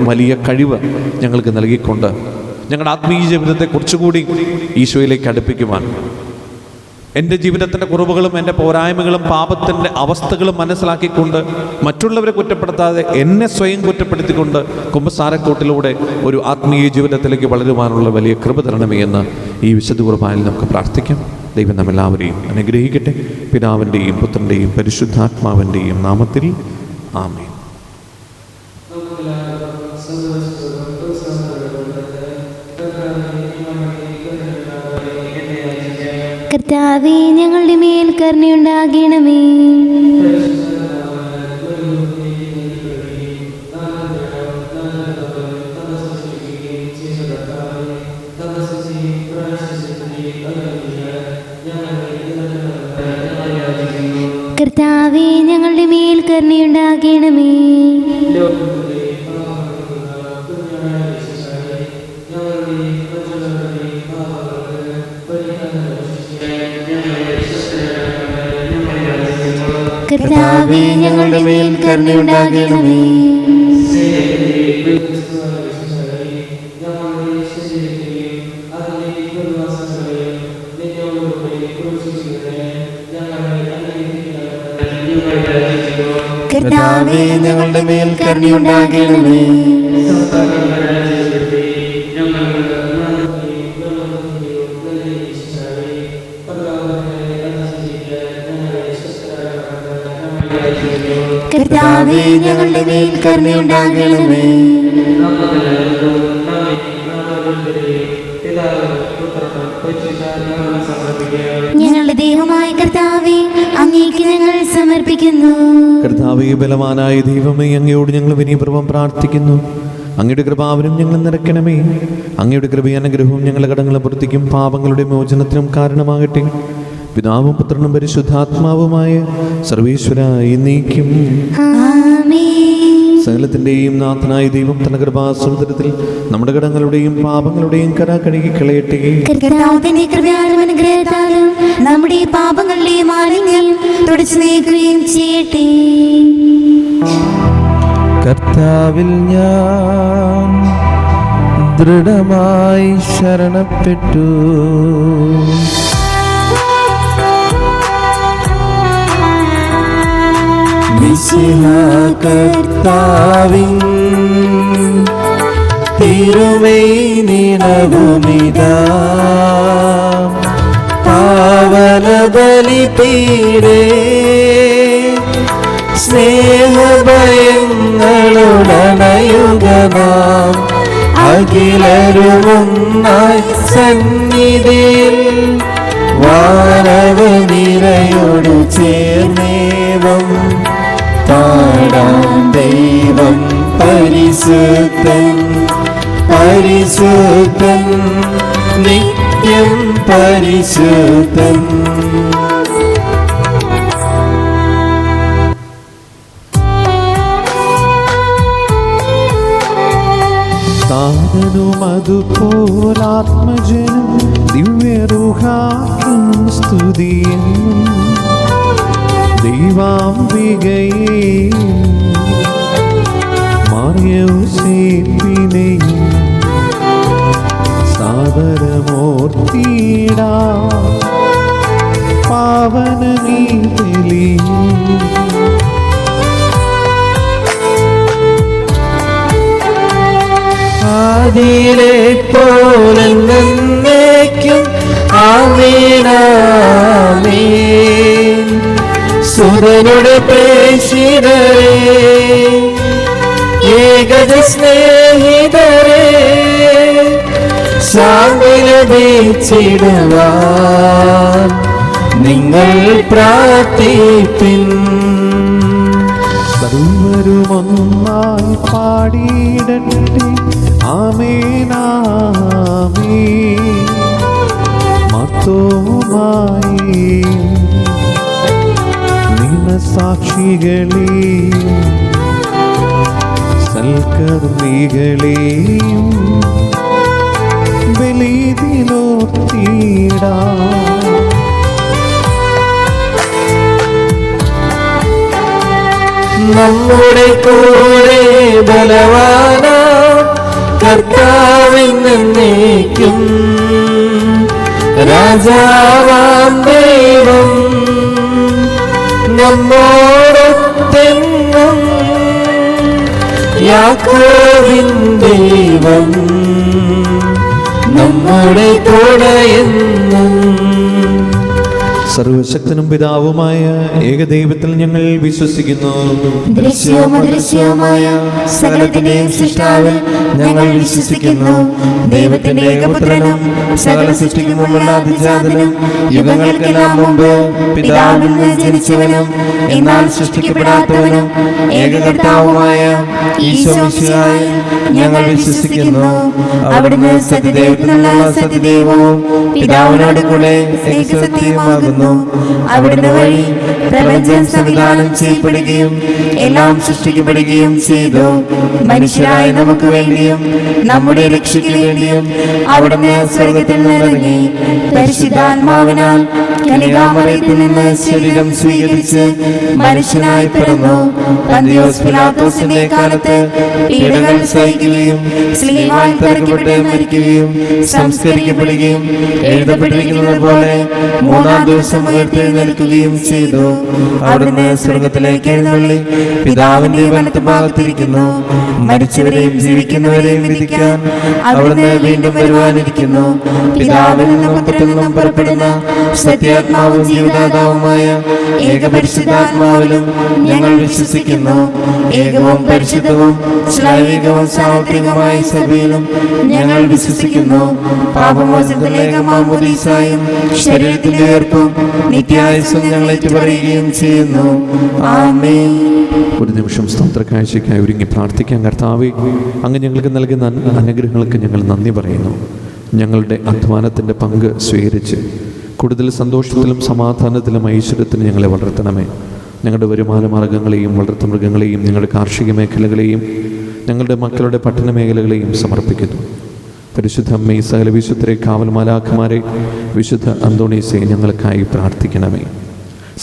[SPEAKER 1] വലിയ കഴിവ് ഞങ്ങൾക്ക് നൽകിക്കൊണ്ട് ഞങ്ങളുടെ ആത്മീയ ജീവിതത്തെ കുറച്ചുകൂടി ഈശോയിലേക്ക് അടുപ്പിക്കുവാൻ, എൻ്റെ ജീവിതത്തിൻ്റെ കുറവുകളും എൻ്റെ പോരായ്മകളും പാപത്തിൻ്റെ അവസ്ഥകളും മനസ്സിലാക്കിക്കൊണ്ട് മറ്റുള്ളവരെ കുറ്റപ്പെടുത്താതെ എന്നെ സ്വയം കുറ്റപ്പെടുത്തിക്കൊണ്ട് കുമ്പസാരക്കൂട്ടിലൂടെ ഒരു ആത്മീയ ജീവിതത്തിലേക്ക് വളരുവാനുള്ള വലിയ കൃപ തരണമേ എന്ന് ഈ വിശുദ്ധ കുർബാനയിൽ നമുക്ക് പ്രാർത്ഥിക്കാം. ദൈവം നമ്മെല്ലാവരെയും അനുഗ്രഹിക്കട്ടെ. പിതാവിൻ്റെയും പുത്രൻ്റെയും പരിശുദ്ധാത്മാവിൻ്റെയും നാമത്തിൽ ആമേൻ.
[SPEAKER 3] കർത്താവേ, ഞങ്ങളുടെ മേൽ കരുണയുണ്ടാകണമേ. കർത്താവേ, ഞങ്ങളുടെ മേൽ കരുണയുണ്ടാകണമേ. കർത്താവേ, ഞങ്ങളുടെ മേൽ കരുണയുണ്ടാകണമേ. കർത്താവേ, ഞങ്ങളുടെ മേൽ കരുണയുണ്ടാകണമേ. കർത്താവേ, ഞങ്ങളുടെ മേൽ കരുണയുണ്ടാകണമേ. ഞങ്ങളുടെ ദൈവമായ കർത്താവേ, അങ്ങേക്ക് ഞങ്ങൾ സമർപ്പിക്കുന്നു.
[SPEAKER 1] കർത്താവേ, ബലവാനായ ദൈവമേ, അങ്ങയോട് ഞങ്ങൾ വിനയപൂർവ്വം പ്രാർത്ഥിക്കുന്നു. അങ്ങയുടെ കൃപാവനും ഞങ്ങൾ നിറയ്ക്കണമേ. അങ്ങയുടെ കൃപയും അനുഗ്രഹവും ഞങ്ങളുടെ കടങ്ങളെ പൂർത്തിക്കും പാപങ്ങളുടെ മോചനത്തിനും കാരണമാകട്ടെ. പിതാവും പുത്രനും പരിശുദ്ധാത്മാവുമായ സർവേശ്വരായി നീക്കും. സകലത്തിൻ്റെയും നാഥനായ ദൈവം തന്റെ കൃപാസമുദ്രത്തിൽ നമ്മുടെ കടങ്ങളുടെയും പാപങ്ങളുടെയും കര കഴുകി കളയട്ടെ.
[SPEAKER 3] കർത്താവിന്റെ കൃപയാലും അനുഗ്രഹത്താലും നമ്മുടെ പാപങ്ങളുടെ മാലിന്യം തുടച്ചു നീക്കുകയും ചെയ്യട്ടെ.
[SPEAKER 4] കർത്താവിൽ ഞാൻ ദൃഢമായി ശരണപ്പെട്ടു.
[SPEAKER 2] കർത്താവിൻ തിരുമേനിണവുമിതാ പാവനബലിപീഠേ സ്നേഹഭയങ്ങളുടനയുഗനാം അഖിലരുമൊന്നായി സന്നിധിയിൽ വാനവനിരയോടു ചേർന്നേവം പാടാം ദൈവം പരിശുദ്ധൻ പരിശുദ്ധൻ നിത്യം പരിശുദ്ധൻ.
[SPEAKER 1] താതനും അതുപോലാത്മജനും ദിവ്യരൂഹാക്കും സ്തുതിയെന്നും ദൈവാംബികയെയും മറിയൗസേപ്പിനെയും സാദരമൂർത്തിയിടാം പാവനമീ ബലിയിൽ.
[SPEAKER 2] ആദിയിലെ പോലെ എന്നേക്കും ആമേൻ ആമേൻ. സുതനുടെ പ്രേഷിതരേ സ്നേഹിതരെ ശാന്തി ലഭിച്ചിടുവാൻ നിങ്ങൾ പ്രാർത്ഥിപ്പിൻ.
[SPEAKER 1] സർവരും ഒന്നായി പാടിയിടട്ടെ ആമേനാമേൻ. മർത്തോമായി സാക്ഷികളെയും സൽക്കർമ്മികളെയും ബലിയിലോർത്തിടാം.
[SPEAKER 2] നമ്മുടെ കൂടെ ബലവാനാം കർത്താവെന്നേക്കും രാജാവാം ദൈവം നമ്മോടൊത്തെന്നും യാക്കോബിൻ ദൈവം നമ്മുടെ കൂടെയെന്നും.
[SPEAKER 1] സർവശക്തനും പിതാവുമായ ഏകദൈവത്തിൽ ഞങ്ങൾ വിശ്വസിക്കുന്നു.
[SPEAKER 3] ദൃശ്യവും അദൃശ്യവുമായ സകലത്തിന്റെയും സൃഷ്ടാവിൽ ഞങ്ങൾ വിശ്വസിക്കുന്നു. ദൈവത്തിന്റെ ഏകപുത്രനും സകല സൃഷ്ടിക്കുമുള്ള അതിജാതനും യുഗങ്ങൾക്കെല്ലാം മുമ്പ് പിതാവിൽ നിന്ന് ജനിച്ചവനും എന്നാൽ സൃഷ്ടിക്കപ്പെടാത്തവനും ഏകകർത്താവുമായ ഈശോമിശിഹായിൽ ഞങ്ങൾ വിശ്വസിക്കുന്നു. അവിടുന്ന് സത്യദൈവത്തിനുള്ള സത്യദൈവവും പിതാവിനോട് കൂടെ ഏകസത്യമാകുന്നു. അവിടുന്ന് വഴി പ്രപഞ്ചം സംവിധാനം ചെയ്യപ്പെടുകയും എല്ലാം സൃഷ്ടിക്കപ്പെടുകയും ചെയ്തു. മനുഷ്യരായ നമുക്ക് വേണ്ടിയും നമ്മുടെ രക്ഷയ്ക്ക് വേണ്ടിയും അവിടുന്ന് സ്വർഗത്തിൽ നിന്നിറങ്ങി പരിശുദ്ധാത്മാവിനാൽ കന്യകാമറിയത്തിൽ നിന്ന് ശരീരം സ്വീകരിച്ച് മനുഷ്യനായി പിറന്നു. പന്തിയോസ് പിലാത്തോസിന്റെ കാലത്ത് പീഡകൾ സഹിക്കുകയും സ്ലീവായി തറയ്ക്കപ്പെട്ട് മരിക്കുകയും സംസ്കരിക്കപ്പെടുകയും എഴുതപ്പെട്ടിരിക്കുന്നത് പോലെ മൂന്നാം ദിവസം ഉയർത്തെഴുന്നേൽക്കുകയും ചെയ്തു. അവിടുന്ന് സ്വർഗത്തിലേക്ക് എഴുന്നള്ളി പിതാവിന്റെ വലത്ത് ഭാഗത്തിരിക്കുന്നു. മരിച്ചവരെയും ജീവിക്കുന്നവരെയും വിധിക്കാൻ അവിടുന്ന് വീണ്ടും വരുവാനിരിക്കുന്നു. പിതാവിൽ നിന്നും പുത്രനിൽ നിന്നും പുറപ്പെടുന്ന സത്യാത്മാവും ജീവദാതാവുമായ ഏകപരിശുദ്ധാത്മാവിലും ഞങ്ങൾ വിശ്വസിക്കുന്നു. ഏകവും പരിശുദ്ധവും ശ്ലൈവികവും സാർവത്രികമായ സഭയിലും ഞങ്ങൾ വിശ്വസിക്കുന്നു. പാപമോചനത്തിലേക്ക് മാമോദീസായും ശരീരത്തിന്റെ ഉയർപ്പും നിത്യായുസ്സും ഞങ്ങൾ ഏറ്റുപറയുകയും ചെയ്യുന്നു. ആമേൻ.
[SPEAKER 1] ഒരു നിമിഷം സ്തോത്ര കാഴ്ചയ്ക്കായി ഒരുങ്ങി പ്രാർത്ഥിക്കാൻ. കർത്താവേ, അങ്ങ് ഞങ്ങൾക്ക് നൽകുന്ന അനുഗ്രഹങ്ങൾക്ക് ഞങ്ങൾ നന്ദി പറയുന്നു. ഞങ്ങളുടെ അധ്വാനത്തിൻ്റെ പങ്ക് സ്വീകരിച്ച് കൂടുതൽ സന്തോഷത്തിലും സമാധാനത്തിലും ഐശ്വര്യത്തിലും ഞങ്ങളെ വളർത്തണമേ. ഞങ്ങളുടെ വരുമാന മാർഗങ്ങളെയും വളർത്തുമൃഗങ്ങളെയും ഞങ്ങളുടെ കാർഷിക മേഖലകളെയും ഞങ്ങളുടെ മക്കളുടെ പഠന മേഖലകളെയും സമർപ്പിക്കുന്നു. പരിശുദ്ധ അമ്മേ, സകല വിശുദ്ധരെ, കാവൽ മാലാഖമാരെ, വിശുദ്ധ അന്തോണീസെ ഞങ്ങൾക്കായി പ്രാർത്ഥിക്കണമേ.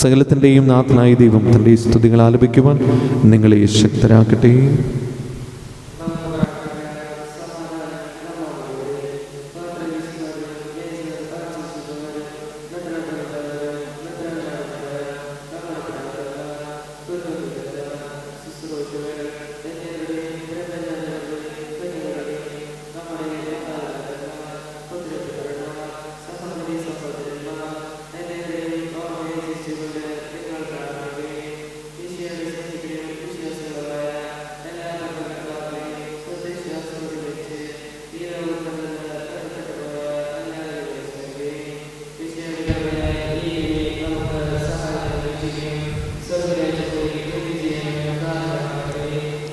[SPEAKER 1] സകലത്തിൻ്റെയും നാഥനായ ദൈവം തൻ്റെ സ്തുതികൾ ആലപിക്കുവാൻ നിങ്ങളെ ശക്തരാക്കട്ടെ.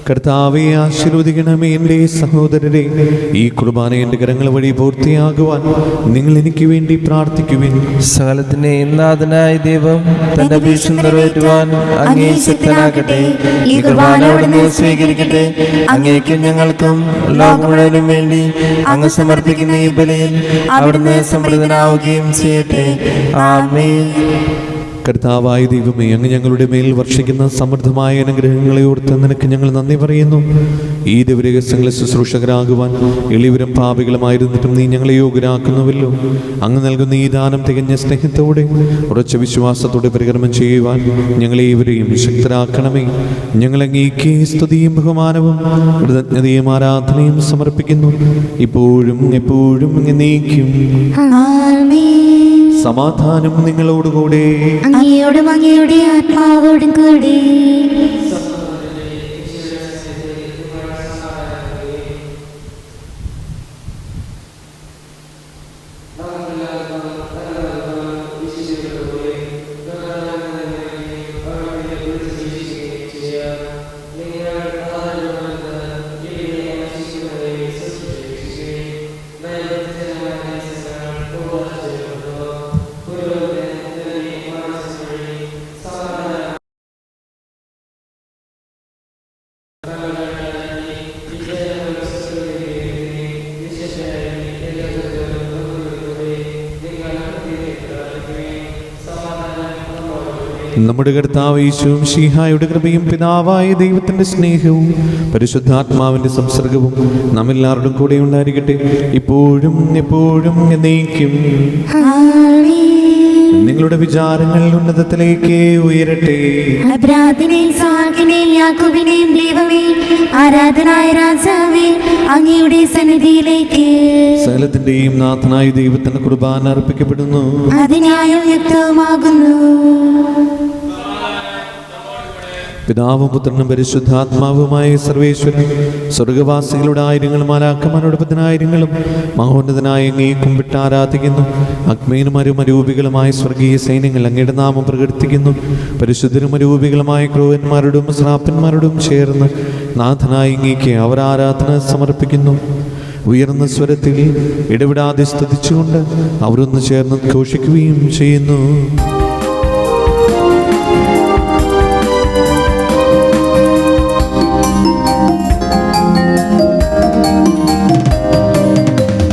[SPEAKER 1] കർത്താവെ, ആശീർവദിക്കണമേ. എൻ്റെ സഹോദരരെ, ഈ കുർബാന എൻ്റെ കരങ്ങൾ വഴി പൂർത്തിയാകുവാൻ നിങ്ങൾ എനിക്ക് വേണ്ടി പ്രാർത്ഥിക്കുവിൻ.
[SPEAKER 4] സകലത്തിന്റെയും നാഥനായ ദൈവം തന്റെ ഭീഷണി നിറവേറ്റുവാൻ അങ്ങേ ശക്തനാക്കട്ടെ.
[SPEAKER 2] ഈ കുർബാന അവിടുന്ന് സ്വീകരിക്കട്ടെ. അങ്ങേക്കും ഞങ്ങൾക്കും ലോകം മുഴുവനും വേണ്ടി അങ്ങ് സമർപ്പിക്കുന്ന ഈ ബലിയിൽ അവിടുന്ന് സമൃദ്ധനാവുകയും ചെയ്യട്ടെ. ആമേൻ.
[SPEAKER 1] കർത്താവായ ദൈവമേ, അങ്ങ് ഞങ്ങളുടെ മേൽ വർഷിക്കുന്ന സമൃദ്ധമായ അനുഗ്രഹങ്ങളെ ഓർത്ത് നിനക്ക് ഞങ്ങൾ നന്ദി പറയുന്നു. ഈ ദിവരഹസ്യങ്ങളെ ശുശ്രൂഷകരാകുവാൻ എളിവരും പാപികളുമായിരുന്നിട്ടും നീ ഞങ്ങളെ യോഗ്യരാക്കുന്നുവല്ലോ. അങ്ങ് നൽകുന്ന ഈ ദാനം തികഞ്ഞ സ്നേഹത്തോടെ ഉറച്ച വിശ്വാസത്തോടെ പരികർമ്മം ചെയ്യുവാൻ ഞങ്ങളെ ഇവരെയും ശക്തരാക്കണമേ. ഞങ്ങൾ അങ്ങേക്ക് സ്തുതിയും ബഹുമാനവും കൃതജ്ഞതയും ആരാധനയും സമർപ്പിക്കുന്നു, ഇപ്പോഴും എപ്പോഴും എന്നേക്കും. സമാധാനം നിങ്ങളോടുകൂടെ.
[SPEAKER 3] അങ്ങയോടും അങ്ങയുടെ ആത്മാവോടും കൂടെ.
[SPEAKER 1] നമ്മുടെ കർത്താവ് യേശു മിശിഹായുടെ കൃപയും പിതാവായ ദൈവത്തിന്റെ സ്നേഹവും പരിശുദ്ധാത്മാവിന്റെ സംസർഗവും നമ്മെല്ലാവരുടെയും കൂടെ ഉണ്ടായിരിക്കട്ടെ, ഇപ്പോഴും എപ്പോഴും എന്നേക്കും. നിങ്ങളുടെ വിചാരങ്ങൾ ഉന്നതത്തിലേക്ക് ഉയരട്ടെ.
[SPEAKER 3] അബ്രാഹാമിനെയും ഇസ്ഹാക്കിനെയും യാക്കോബിനെയും ദൈവമേ, ആരാധനായ രാജാവേ, അങ്ങയുടെ സന്നിധിയിലേക്ക്
[SPEAKER 1] സകലത്തിന്റെയും നാഥനായ ദൈവത്തിന് കുർബാന അർപ്പിക്കപ്പെടുന്നു.
[SPEAKER 3] അതിനായും യുക്തവുമാകുന്നു.
[SPEAKER 1] പിതാവും പുത്രനും പരിശുദ്ധാത്മാവുമായ സർവേശ്വരൻ, സ്വർഗവാസികളുടെ ആയിരങ്ങളും മാലാഖമാരുടെ പതിനായിരങ്ങളും മഹോന്നതനായ അങ്ങേ കുമ്പിട്ട് ആരാധിക്കുന്നു. അഗ്മേനും അരൂപികളുമായ സ്വർഗീയ സൈന്യങ്ങൾ അങ്ങയുടെ നാമം പ്രകീർത്തിക്കുന്നു. പരിശുദ്ധരും അരൂപികളുമായ ക്രൂവന്മാരോടും ശ്രാപ്പന്മാരോടും ചേർന്ന് നാഥനായ അങ്ങേക്ക് അവർ ആരാധന സമർപ്പിക്കുന്നു. ഉയർന്ന സ്വരത്തിൽ ഇടപെടാതെ സ്തുതിച്ചുകൊണ്ട് അവരൊന്ന് ചേർന്ന് ഘോഷിക്കുകയും ചെയ്യുന്നു.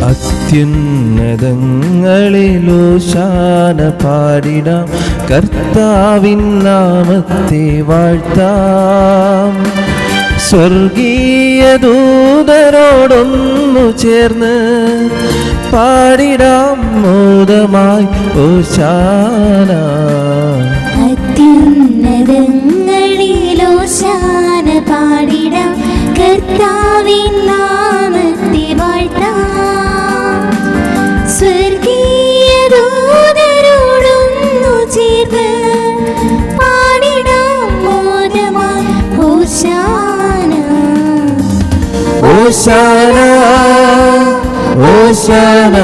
[SPEAKER 4] അത്യുന്നതങ്ങളിലോശാന പാടിടാം, കർത്താവിൻ നാമത്തെ വാഴ്ത്താം. സ്വർഗീയ ദൂതരോടൊന്നു ചേർന്ന് പാടിടാം മോദമായി ഓശാന.
[SPEAKER 3] അത്യുന്നതങ്ങളിലോശാന പാടിടാം, കർത്താവിൻ നാമത്തെ വാഴ്ത്താം. സ്വർഗീയ ദൂതരോടൊന്നു ചേർന്ന് പാടിടാം മോദമായി ഓശാന.
[SPEAKER 4] ഓശാന ഓശാന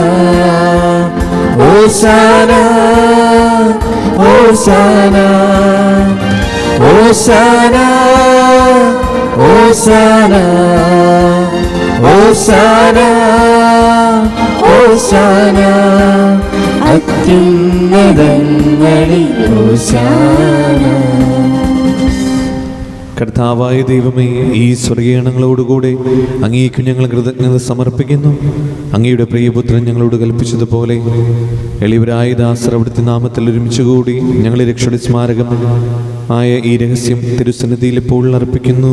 [SPEAKER 4] ഓശാന ഓശാന ഓശാന ഓശാന ഓശാന ഓശാന അത്യുന്നതങ്ങളിൽ ഓശാന.
[SPEAKER 1] കർത്താവായ ദൈവമേ, ഈ സ്വർഗീയണങ്ങളോടുകൂടെ അങ്ങേക്ക് ഞങ്ങൾ കൃതജ്ഞത സമർപ്പിക്കുന്നു. അങ്ങയുടെ പ്രിയപുത്രൻ ഞങ്ങളോട് കൽപ്പിച്ചതുപോലെ എളിവരായ ദാസർ അവിടുത്തെ നാമത്തിൽ ഒരുമിച്ചുകൂടി ഞങ്ങളെ രക്ഷയുടെ സ്മാരകം ആയ ഈ രഹസ്യം തിരുസന്നിധിയിൽ ഇപ്പോൾ അർപ്പിക്കുന്നു.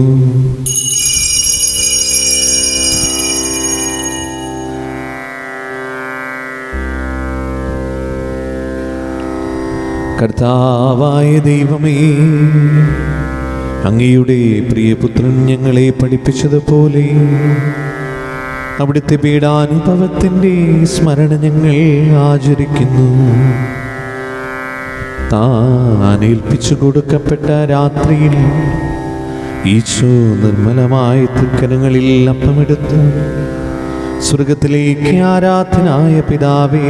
[SPEAKER 1] കർത്താവായ ദൈവമേ, അങ്ങയുടെ പ്രിയപുത്രൻ ഞങ്ങളെ പഠിപ്പിച്ചതുപോലെ അവിടുത്തെ പീഡാനുഭവത്തിൻ്റെ സ്മരണ ഞങ്ങൾ ആചരിക്കുന്നു. താൻ ഏൽപ്പിച്ചു കൊടുക്കപ്പെട്ട രാത്രിയിൽ ഈശോ നിർമ്മലമായ തൃക്കരങ്ങളിൽ അപ്പമെടുത്ത് സ്വർഗത്തിലേക്ക് ആരാധനായ പിതാവേ,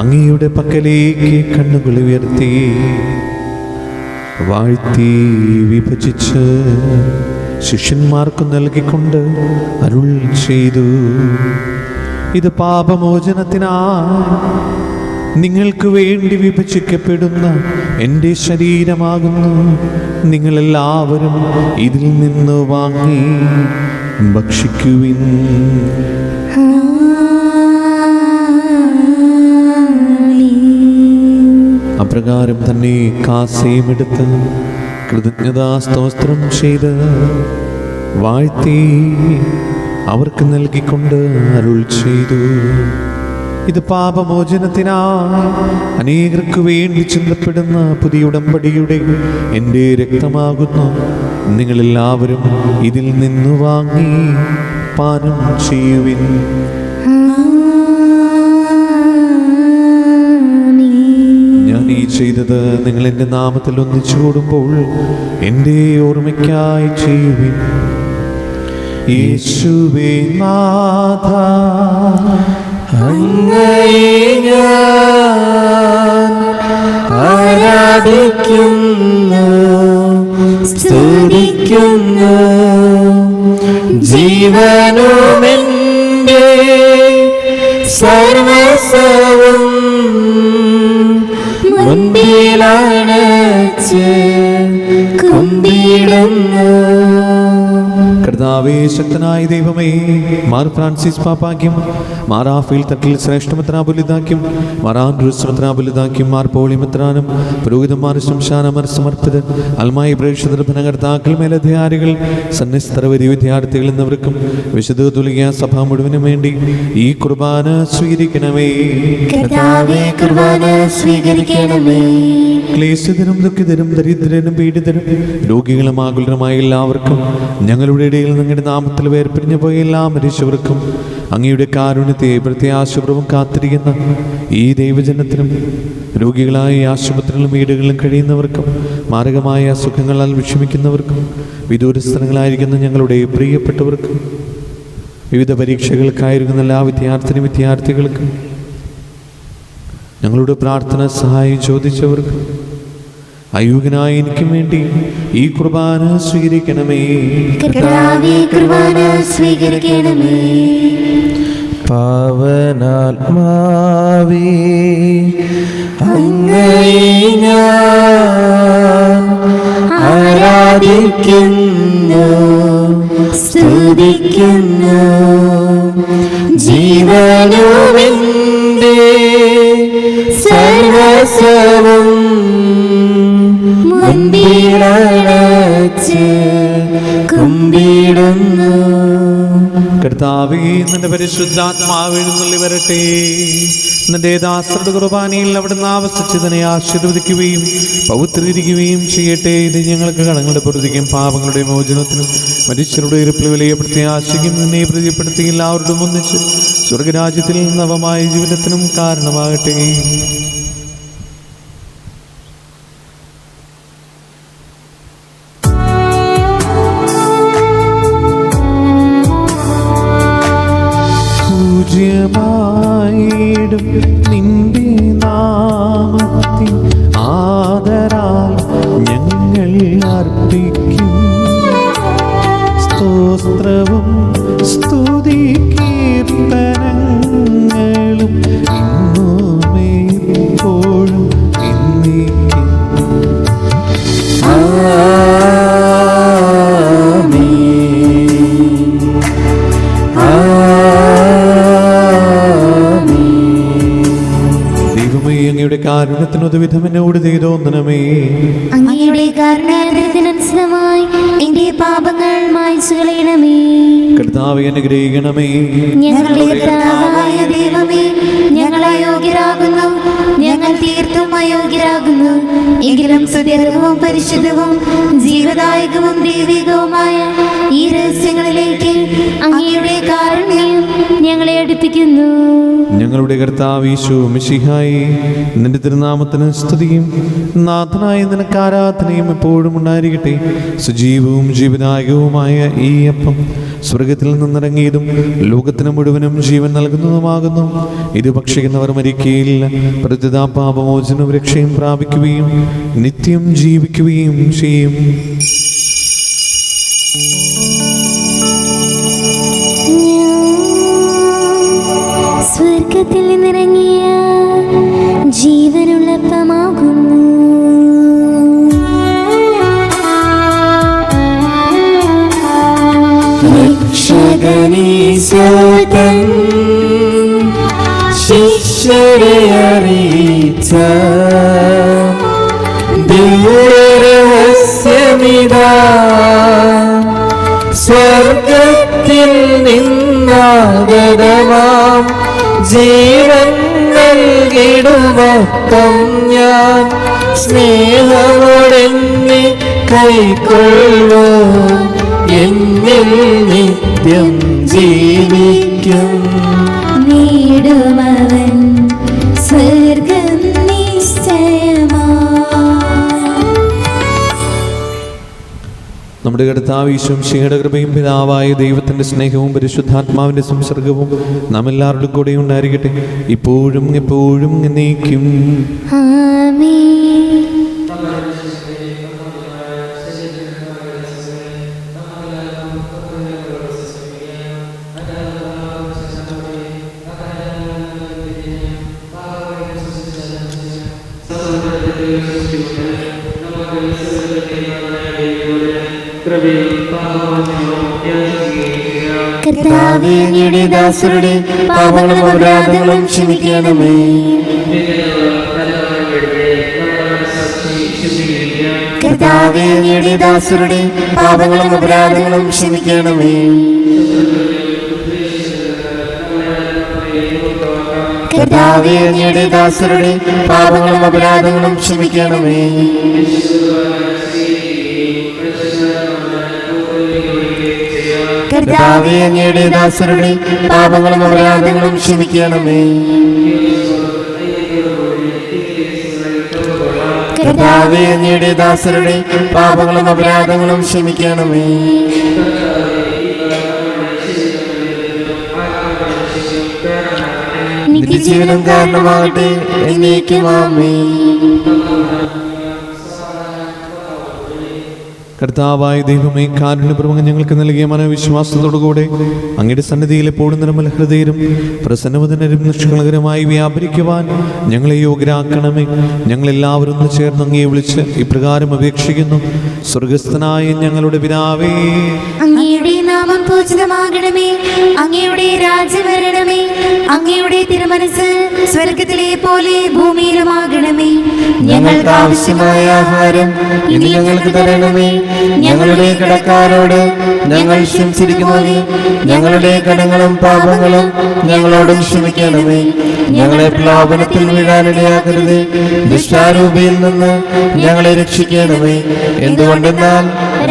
[SPEAKER 1] അങ്ങയുടെ പക്കലേക്ക് കണ്ണുകൾ ഉയർത്തി വാഴ്ത്തി വിഭജിച്ച് ശിഷ്യന്മാർക്ക് നൽകിക്കൊണ്ട് അരുൾ ചെയ്തു, ഇത് പാപമോചനത്തിനായി നിങ്ങൾക്ക് വേണ്ടി വിഭജിക്കപ്പെടുന്ന എൻ്റെ ശരീരമാകുന്നു. നിങ്ങളെല്ലാവരും ഇതിൽ നിന്ന് വാങ്ങി ഭക്ഷിക്കുവിൻ. അപ്രകാരം തന്നെ കാസയുമെടുത്ത് കൃതജ്ഞതാസ്തോത്രം ചെയ്ത് വാഴ്ത്തി അവർക്ക് നൽകിക്കൊണ്ട് അരുൾ ചെയ്തു, ഇത് പാപമോചനത്തിനായി അനേകർക്ക് വേണ്ടി ചിന്തപ്പെടുന്ന പുതിയ ഉടമ്പടിയുടെ എൻ്റെ രക്തമാകുന്നു. നിങ്ങളെല്ലാവരും ഇതിൽ നിന്ന് വാങ്ങി പാനം ചെയ്യുവിൻ. ഞാൻ ഈ ചെയ്തത് നിങ്ങൾ എൻ്റെ നാമത്തിൽ ഒന്നിച്ചു കൂടുമ്പോൾ എൻ്റെ ഓർമ്മയ്ക്കായി ചെയ്യുവിൻ. യേശുവേ നാഥ,
[SPEAKER 4] അങ്ങയെ ഞാൻ ആരാധിക്കുന്നു, സ്തുതിക്കുന്നു. ജീവനുമെൻ്റെ സർവസ്വവും മുൻപിലണച്ച് കുമ്പിടുന്നു.
[SPEAKER 1] കർത്താവേ ശക്തനായ ദൈവമേ, മാർ ഫ്രാൻസിസ് പാപ്പാക്കും മാർ റാഫേൽ തട്ടിൽ ശ്രേഷ്ഠ മെത്രാപൊലീത്താക്കും മാർ ആൻഡ്രൂസ് മെത്രാപൊലീത്താക്കും മാർ പോളി മെത്രാനും പുരോഹിതന്മാർ ശംശാനമർ സമർപ്പിതർ അൽമായി പ്രേക്ഷിതർ ഭരണകർത്താക്കൾ മേലധികാരികൾ സന്യസ്തരവരി വിദ്യാർത്ഥികൾ എന്നിവർക്കും വിശുദ്ധ തുലിയ സഭ മുഴുവനും വേണ്ടി ഈ കുർബാന സ്വീകരിക്കണമേ.
[SPEAKER 2] കർത്താവേ കുർബാന സ്വീകരിക്കണമേ.
[SPEAKER 1] ക്ലേശിതരും ദുഃഖിതരും ദരിദ്രരും പീഡിതരും രോഗികളും ആകുലരുമായ എല്ലാവർക്കും ഞങ്ങളുടെ ഇടയിൽ നിങ്ങളുടെ നാമത്തിൽ വേർപിരിഞ്ഞു പോയ എല്ലാ മരിച്ചവർക്കും അങ്ങയുടെ കാരുണ്യത്തെ പ്രത്യാശപൂർവ്വം കാത്തിരിക്കുന്ന ഈ ദൈവജനത്തിനും രോഗികളായ ആശുപത്രികളിലും വീടുകളിലും കഴിയുന്നവർക്കും മാരകമായ അസുഖങ്ങളാൽ വിഷമിക്കുന്നവർക്കും വിദൂരസ്ഥലങ്ങളായിരിക്കുന്ന ഞങ്ങളുടെ പ്രിയപ്പെട്ടവർക്കും വിവിധ പരീക്ഷകൾക്കായിരിക്കുന്ന എല്ലാ വിദ്യാർത്ഥികൾക്കും ഞങ്ങളുടെ പ്രാർത്ഥന സഹായം ചോദിച്ചവർക്കും അയോഗ്യനായ എനിക്കും വേണ്ടി ഈ കുർബാന സ്വീകരിക്കണമേ.
[SPEAKER 2] കർത്താവേ കുർബാന സ്വീകരിക്കണമേ.
[SPEAKER 4] പാവനാത്മാവേ അങ്ങയെ ഞാൻ
[SPEAKER 2] ആരാധിക്കുന്നു, സ്തുതിക്കുന്നു. ജീവനുമെന്റെ സർവസ്വവും മുൻപിലടച്ച് കുമ്പിടുന്നു.
[SPEAKER 1] കർത്താവേ, നിന്റെ പരിശുദ്ധാത്മാവ് എഴുന്നള്ളി വരട്ടെ. നിന്റെ ദാസരുടെ കുർബാനയിൽ അവിടുന്ന് ആവസിച്ചതിനെ ആശീർവദിക്കുകയും പവിത്രീകരിക്കുകയും ചെയ്യട്ടെ. ഇത് ഞങ്ങൾക്ക് കടങ്ങളുടെ പൊറുതിക്കും പാപങ്ങളുടെ മോചനത്തിനും മനുഷ്യരുടെ ഇരപ്പിൽ വിലയെ പ്രത്യാശിക്കും നിന്നെ പ്രീതിപ്പെടുത്തി എല്ലാവരോടും ഒന്നിച്ച് സ്വർഗരാജ്യത്തിൽ നവമായ ജീവിതത്തിനും കാരണമാകട്ടെ. പൂജ്യമായിടും നിന്റെ നാമത്തിൽ ആദരാൽ ഞങ്ങൾ അർപ്പിക്കും സ്തോത്രവും സ്തുതി കീർത്തനങ്ങളും ഇന്നുമേ എപ്പോഴും എന്നേക്കും. അങ്ങയുടെ കാരുണ്യത്തിനൊതുവിധം എന്നോട് ചെയ്തോന്നണമേ.
[SPEAKER 3] അങ്ങയുടെ കാരുണ്യത്തിനനുസൃതമായി എന്റെ പാപങ്ങൾ മായ്ച്ചു കളയണമേ.
[SPEAKER 1] കർത്താവേ, അനുഗ്രഹിക്കണമേ.
[SPEAKER 3] ഞങ്ങളുടെ കർത്താവായ ദൈവമേ, ഞങ്ങൾ അയോഗ്യരാകുന്നു, ഞങ്ങൾ തീർത്തും അയോഗ്യരാകുന്നു. എങ്കിലും സുദീർഘവും പരിശുദ്ധവും ജീവദായകവും ദൈവികവുമായ ഈ രഹസ്യങ്ങളിലേക്ക് അങ്ങയുടെ കാരുണ്യം ഞങ്ങളെ അടുപ്പിക്കുന്നു.
[SPEAKER 1] ഞങ്ങളുടെ കർത്താവ് ഈശോ മിശിഹായേ, നിന്റെ തിരുനാമത്തിന് സ്തുതിയും നാഥനായ നിനക്ക് ആരാധനയും എപ്പോഴും ഉണ്ടായിരിക്കട്ടെ. സജീവവും ജീവദായകവുമായ ഈ അപ്പം സ്വർഗത്തിൽ നിന്നിറങ്ങിയതും ലോകത്തിന് മുഴുവനും ജീവൻ നൽകുന്നതുമാകുന്നു. ഇത് ഭക്ഷിക്കുന്നവർ മരിക്കുകയില്ല, പ്രതിതാ പാപമോചനവും രക്ഷയും പ്രാപിക്കുകയും നിത്യം ജീവിക്കുകയും ചെയ്യും.
[SPEAKER 3] സ്വർഗത്തിൽ നിന്നിറങ്ങിയ ജീവനുള്ളപ്പമാകുന്നു.
[SPEAKER 2] രക്ഷകനീശോതൻ ശിഷ്യരെ അറിയിച്ച ദിവ്യരഹസ്യമിതാ, സ്വർഗത്തിൽ നിന്നാഗതമാം ജീവൻ നൽകിടുമപ്പം ഞാൻ സ്നേഹമോടെന്നെ കൈക്കൊള്ളൂ, എന്നിൽ നിത്യം ജീവിക്കും.
[SPEAKER 3] നേടുമവൻ സ്വർഗം നിശ്ചയമാ.
[SPEAKER 1] നമ്മുടെ കർത്താവ് ഈശോ മിശിഹായുടെ കൃപയും പിതാവായ ദൈവത്തിൻ്റെ സ്നേഹവും പരിശുദ്ധാത്മാവിൻ്റെ സംസർഗവും നാം എല്ലാവരുടെയും കൂടെ ഉണ്ടായിരിക്കട്ടെ, ഇപ്പോഴും എപ്പോഴും എന്നേക്കും.
[SPEAKER 3] ആമേൻ. കർത്താവേ,
[SPEAKER 2] അങ്ങയുടെ ദാസരുടെ പാപങ്ങളും അപരാധങ്ങളും ക്ഷമിക്കണമേ. കർത്താവേ, അങ്ങയുടെ ദാസരുടെ പാപങ്ങളും അപരാധങ്ങളും ക്ഷമിക്കണമേ. കർത്താവേ, അങ്ങയുടെ ദാസരുടെ പാപങ്ങളും അപരാധങ്ങളും ക്ഷമിക്കണമേ. കർത്താവേ, അങ്ങയുടെ ദാസരുടെ പാപങ്ങളും അപരാധങ്ങളും ക്ഷമിക്കണമേ. കർത്താവേ, അങ്ങയുടെ ദാസരുടെ പാപങ്ങളും അപരാധങ്ങളും ക്ഷമിക്കണമേ. നിത്യജീവനം കാരണമാകട്ടെ എന്നേക്കും ആമേൻ.
[SPEAKER 1] കർത്താവായ ദൈവമേ, കാരുണ്യപൂർവ്വം ഞങ്ങൾക്ക് നൽകിയ മനോവിശ്വാസത്തോടുകൂടെ അങ്ങയുടെ സന്നിധിയിൽ എപ്പോഴും നിർമ്മല ഹൃദയരും പ്രസന്നവദനരും നിഷ്കളങ്കരമായി വ്യാപരിക്കുവാൻ ഞങ്ങളെ യോഗ്യരാക്കണമേ. ഞങ്ങളെല്ലാവരും ഒന്ന് ചേർന്ന് അങ്ങയെ വിളിച്ച് ഇപ്രകാരം അപേക്ഷിക്കുന്നു. സ്വർഗസ്ഥനായ ഞങ്ങളുടെ പിതാവേ,
[SPEAKER 3] അങ്ങയുടെ നാമം പൂജിതമാകണമേ. അങ്ങയുടെ രാജ്യം വരണമേ. അങ്ങയുടെ തിരുമനസ് സ്വർഗത്തിലെ പോലെ ഭൂമിയിലുമാകണമേ.
[SPEAKER 2] ഞങ്ങൾക്ക് ആവശ്യമായ ആഹാരം ഇനി ഞങ്ങൾക്ക് തരണമേ. ഞങ്ങളുടെ കടക്കാരോട് ഞങ്ങൾ ക്ഷമിച്ചിരിക്കുന്നത് ഞങ്ങളുടെ കടങ്ങളും പാപങ്ങളും ഞങ്ങളോടും ക്ഷമിക്കണമേ. ഞങ്ങളെ പ്രലോഭനത്തിൽ വീഴാനിടയാക്കരുത്, ദുഷ്ടാരൂപിയിൽ നിന്ന് ഞങ്ങളെ രക്ഷിക്കണമേ. എന്തുകൊണ്ടെന്നാൽ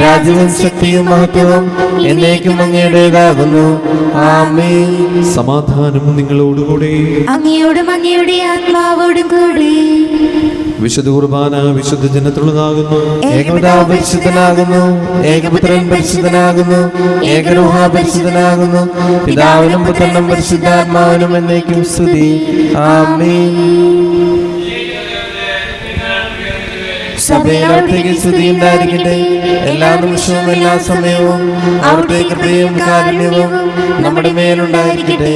[SPEAKER 2] രാജ്യവും ശക്തിയും മഹത്വവും എന്നേക്കും അങ്ങയുടേതാകുന്നു. ആമേൻ.
[SPEAKER 1] സമാധാനം നിങ്ങളോടുകൂടെ.
[SPEAKER 3] അങ്ങയോടും അങ്ങയുടെ ആത്മാവോടും കൂടി.
[SPEAKER 1] വിശുദ്ധ കുർബാന വിശുദ്ധ ജനത്തിലുള്ളതാകുന്നു.
[SPEAKER 2] ഏകപിതാവ് പരിശുദ്ധനാകുന്നു, ഏകപുത്രൻ പരിശുദ്ധനാകുന്നു, ഏകരൂഹ പരിശുദ്ധനാകുന്നു. പിതാവിനും പുത്രനും പരിശുദ്ധാത്മാവിനും എന്നേക്കും സ്തുതി. ആമേൻ. സഭയിലേക്ക് സ്തുതി ഉണ്ടായിരിക്കട്ടെ. എല്ലാ നിമിഷവും എല്ലാ സമയവും അവിടുത്തെ കൃപയും കാരുണ്യവും നമ്മുടെ മേലുണ്ടായിരിക്കട്ടെ.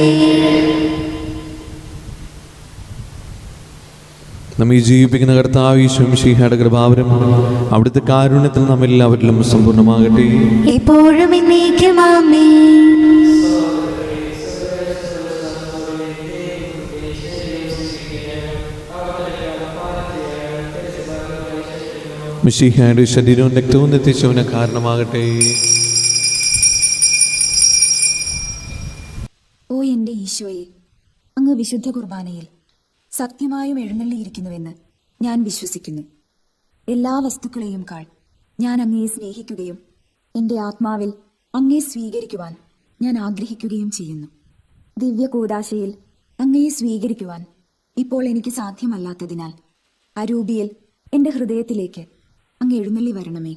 [SPEAKER 1] നമ്മെ ജീവിപ്പിക്കുന്ന കർത്താവ് ഈശോ മിശിഹായുടെ കൃപാവരം അവിടുത്തെ കാരുണ്യത്തിൽ നാം എല്ലാവരിലും സമ്പൂർണ്ണമാകട്ടെ.
[SPEAKER 3] എപ്പോഴും എന്നേക്കും ആമേൻ.
[SPEAKER 1] മിശിഹായുടെ ശരീരവും രക്തവും നിത്യശോഭന കാരണമാകട്ടെ.
[SPEAKER 7] ഓ എൻ്റെ ഈശോയെ, അങ്ങ് വിശുദ്ധ കുർബാനയിൽ സത്യമായും എഴുന്നള്ളിയിരിക്കുന്നുവെന്ന് ഞാൻ വിശ്വസിക്കുന്നു. എല്ലാ വസ്തുക്കളെയും കാൾ ഞാൻ അങ്ങയെ സ്നേഹിക്കുകയും എൻ്റെ ആത്മാവിൽ അങ്ങയെ സ്വീകരിക്കുവാൻ ഞാൻ ആഗ്രഹിക്കുകയും ചെയ്യുന്നു. ദിവ്യ കൂദാശയിൽ അങ്ങയെ സ്വീകരിക്കുവാൻ ഇപ്പോൾ എനിക്ക് സാധ്യമല്ലാത്തതിനാൽ അരൂപിയിൽ എൻ്റെ ഹൃദയത്തിലേക്ക് അങ്ങ് എഴുന്നള്ളി വരണമേ.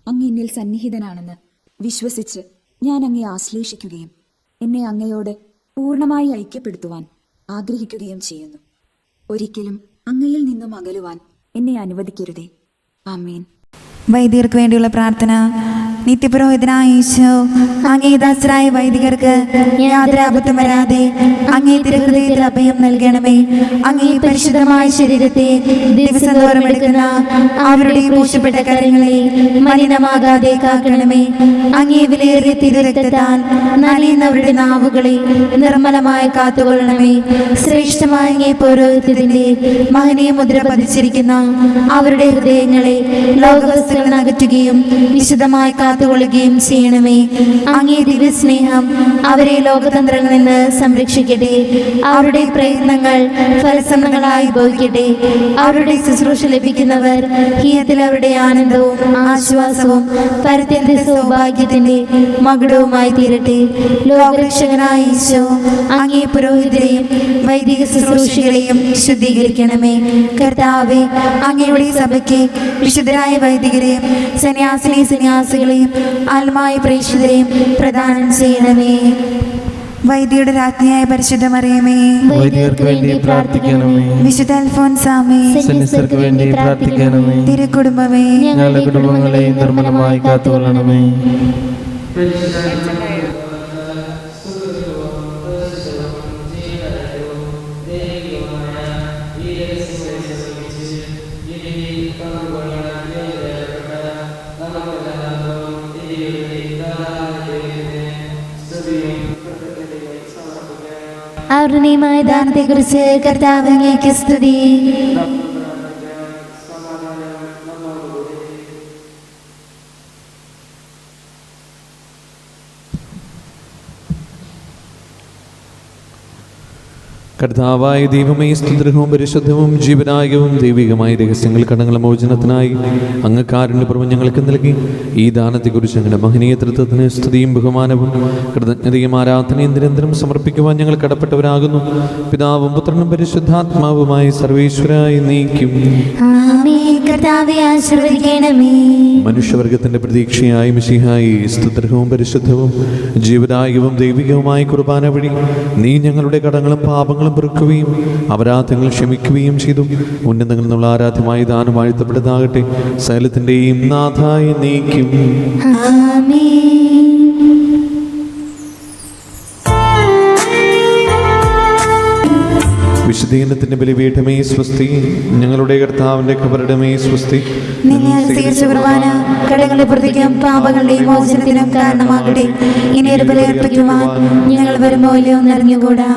[SPEAKER 7] അങ്ങ് എന്നിൽ സന്നിഹിതനാണെന്ന് വിശ്വസിച്ച് ഞാൻ അങ്ങയെ ആശ്ലേഷിക്കുകയും എന്നെ അങ്ങയോട് പൂർണ്ണമായി ഐക്യപ്പെടുത്തുവാൻ ആഗ്രഹിക്കുകയും ചെയ്യുന്നു. ഒരിക്കലും അങ്ങയിൽ നിന്നും അകലുവാൻ എന്നെ അനുവദിക്കരുതേ. ആമേൻ.
[SPEAKER 6] വൈദികർക്ക് വേണ്ടിയുള്ള പ്രാർത്ഥന. നിത്യപുരോഹിതനായ ഈശോ, അങ്ങേ ദാസരായ വൈദികർക്ക് യാതൊരു ആപത്തും വരാതെ അങ്ങേ തിരുഹൃദയത്തിൽ അഭയം നൽകണമേ. അങ്ങേ പരിശുദ്ധമായ ശരീരത്തെ ദിവസം തോറും എടുക്കുന്ന അവരുടെ പൂശപ്പെട്ട കരങ്ങളെ മലിനമാകാതെ കാക്കണമേ. അങ്ങേ വിലയേറിയ തിരുരക്തത്താൽ നനയുന്നവരുടെ നാവുകളെ നിർമ്മലമായി കാത്തുകൊള്ളണമേ. ശ്രേഷ്ഠമായ അങ്ങേ പൗരോഹിത്യത്തിന്റെ മഹനീയ മുദ്ര പതിച്ചിരിക്കുന്ന അവരുടെ ഹൃദയങ്ങളെ ലോകവസ്തുക്കളിൽ നിന്ന് അകറ്റുകയും വിശുദ്ധമായി കാത്തുകൊള്ളുകയും ചെയ്യണമേ. അങ്ങേ ദിവ്യ സ്നേഹം അവരെ ലോകതന്ത്രങ്ങളിൽ നിന്ന് സംരക്ഷിക്കട്ടെ. അവരുടെ പ്രയത്നങ്ങൾ ഫലസമൃദ്ധങ്ങളായി ഭവിക്കട്ടെ. അവരുടെ ശുശ്രൂഷ ലഭിക്കുന്നവർ ഹിയത്തിൽ അവരുടെ ആനന്ദവും ആശ്വാസവും പരത്യന്ത സൗഭാഗ്യത്തിന്റെ മകുടവുമായി തീരട്ടെ. ലോകരക്ഷകനായ ഈശോ, അങ്ങേ പുരോഹിതരെയും വൈദിക ശുശ്രൂഷകളെയും ശുദ്ധീകരിക്കണമേ. കർത്താവേ, അങ്ങയുടെ സഭയ്ക്ക് വിശുദ്ധരായ വൈദികരെയും സന്യാസിനികളെയും ആത്മായ പ്രേക്ഷിതരെയും പ്രദാനം ചെയ്യണമേ. വൈദ്യയുടെ രാജ്ഞിയായ പരിശുദ്ധ മറിയമേ,
[SPEAKER 2] വൈദികർക്ക് വേണ്ടി പ്രാർത്ഥിക്കണമേ.
[SPEAKER 6] വിശുദ്ധ അൽഫോൻസാമേ,
[SPEAKER 2] സന്യസ്തർക്ക് വേണ്ടി പ്രാർത്ഥിക്കണമേ.
[SPEAKER 6] തിരുക്കുടുംബമേ,
[SPEAKER 2] ഞങ്ങളുടെ കുടുംബങ്ങളെ നിർമ്മലമായി കാത്തുകൊള്ളണമേ.
[SPEAKER 3] കാരുണ്യമായ ദാനത്തെക്കുറിച്ച് കർത്താവ് അങ്ങേക്ക് സ്തുതി.
[SPEAKER 1] കർത്താവായ ദൈവമേ, സ്തുതിർഹവും പരിശുദ്ധവും ജീവനായകവും ദൈവികമായ രഹസ്യങ്ങൾ കടങ്ങളുടെ മോചനത്തിനായി അങ്ങ് കാരുണ്യപൂർവ്വം ഞങ്ങൾക്ക് നൽകി ഈ ദാനത്തെക്കുറിച്ച് ഞങ്ങളുടെ മഹനീയ തൃത്വത്തിന് സ്തുതിയും ബഹുമാനവും കൃതജ്ഞതയും ആരാധനയും നിരന്തരം സമർപ്പിക്കുവാൻ ഞങ്ങൾ കടപ്പെട്ടവരാകുന്നു. പിതാവും പുത്രനും പരിശുദ്ധാത്മാവുമായി സർവേശ്വരായി നീക്കും.
[SPEAKER 3] ആമേൻ. കർത്താവേ ആശീർവദിക്കണമേ.
[SPEAKER 1] മനുഷ്യവർഗത്തിന്റെ പ്രതീക്ഷയായി മിശിഹായി സ്തുതിർഹവും പരിശുദ്ധവും ജീവനായകവും ദൈവികവുമായ കുർബാന വഴി നീ ഞങ്ങളുടെ കടങ്ങളും പാപങ്ങളും പൊറുക്കുകയും അപരാധങ്ങൾ ക്ഷമിക്കുകയും ചെയ്തു. ഉന്നതങ്ങളിൽ നിന്നുള്ള ആരാധ്യമായ ദാനം വാഴ്ത്തപ്പെട്ടതാകട്ടെ. സകലത്തിന്റെയും നാഥായി നീക്കും.
[SPEAKER 3] ആമേൻ.
[SPEAKER 1] വിശുദ്ധീകരണത്തിന്റെ ബലിപീഠമേ സ്വസ്തി. ഞങ്ങളുടെ കർത്താവിന്റെ ഖബറിടമേ സ്വസ്തി.
[SPEAKER 6] നിങ്ങൾ സ്വീകരിച്ച കുർബാന കടങ്ങളുടെ പ്രതിക്കും പാപങ്ങളുടെയും മോചനത്തിനും കാരണമാകട്ടെ. ഇനി ഒരു ബലിയർപ്പിക്കുവാൻ ഞങ്ങൾ വരുമോ ഇല്ലയോ എന്നറിഞ്ഞുകൂടാ.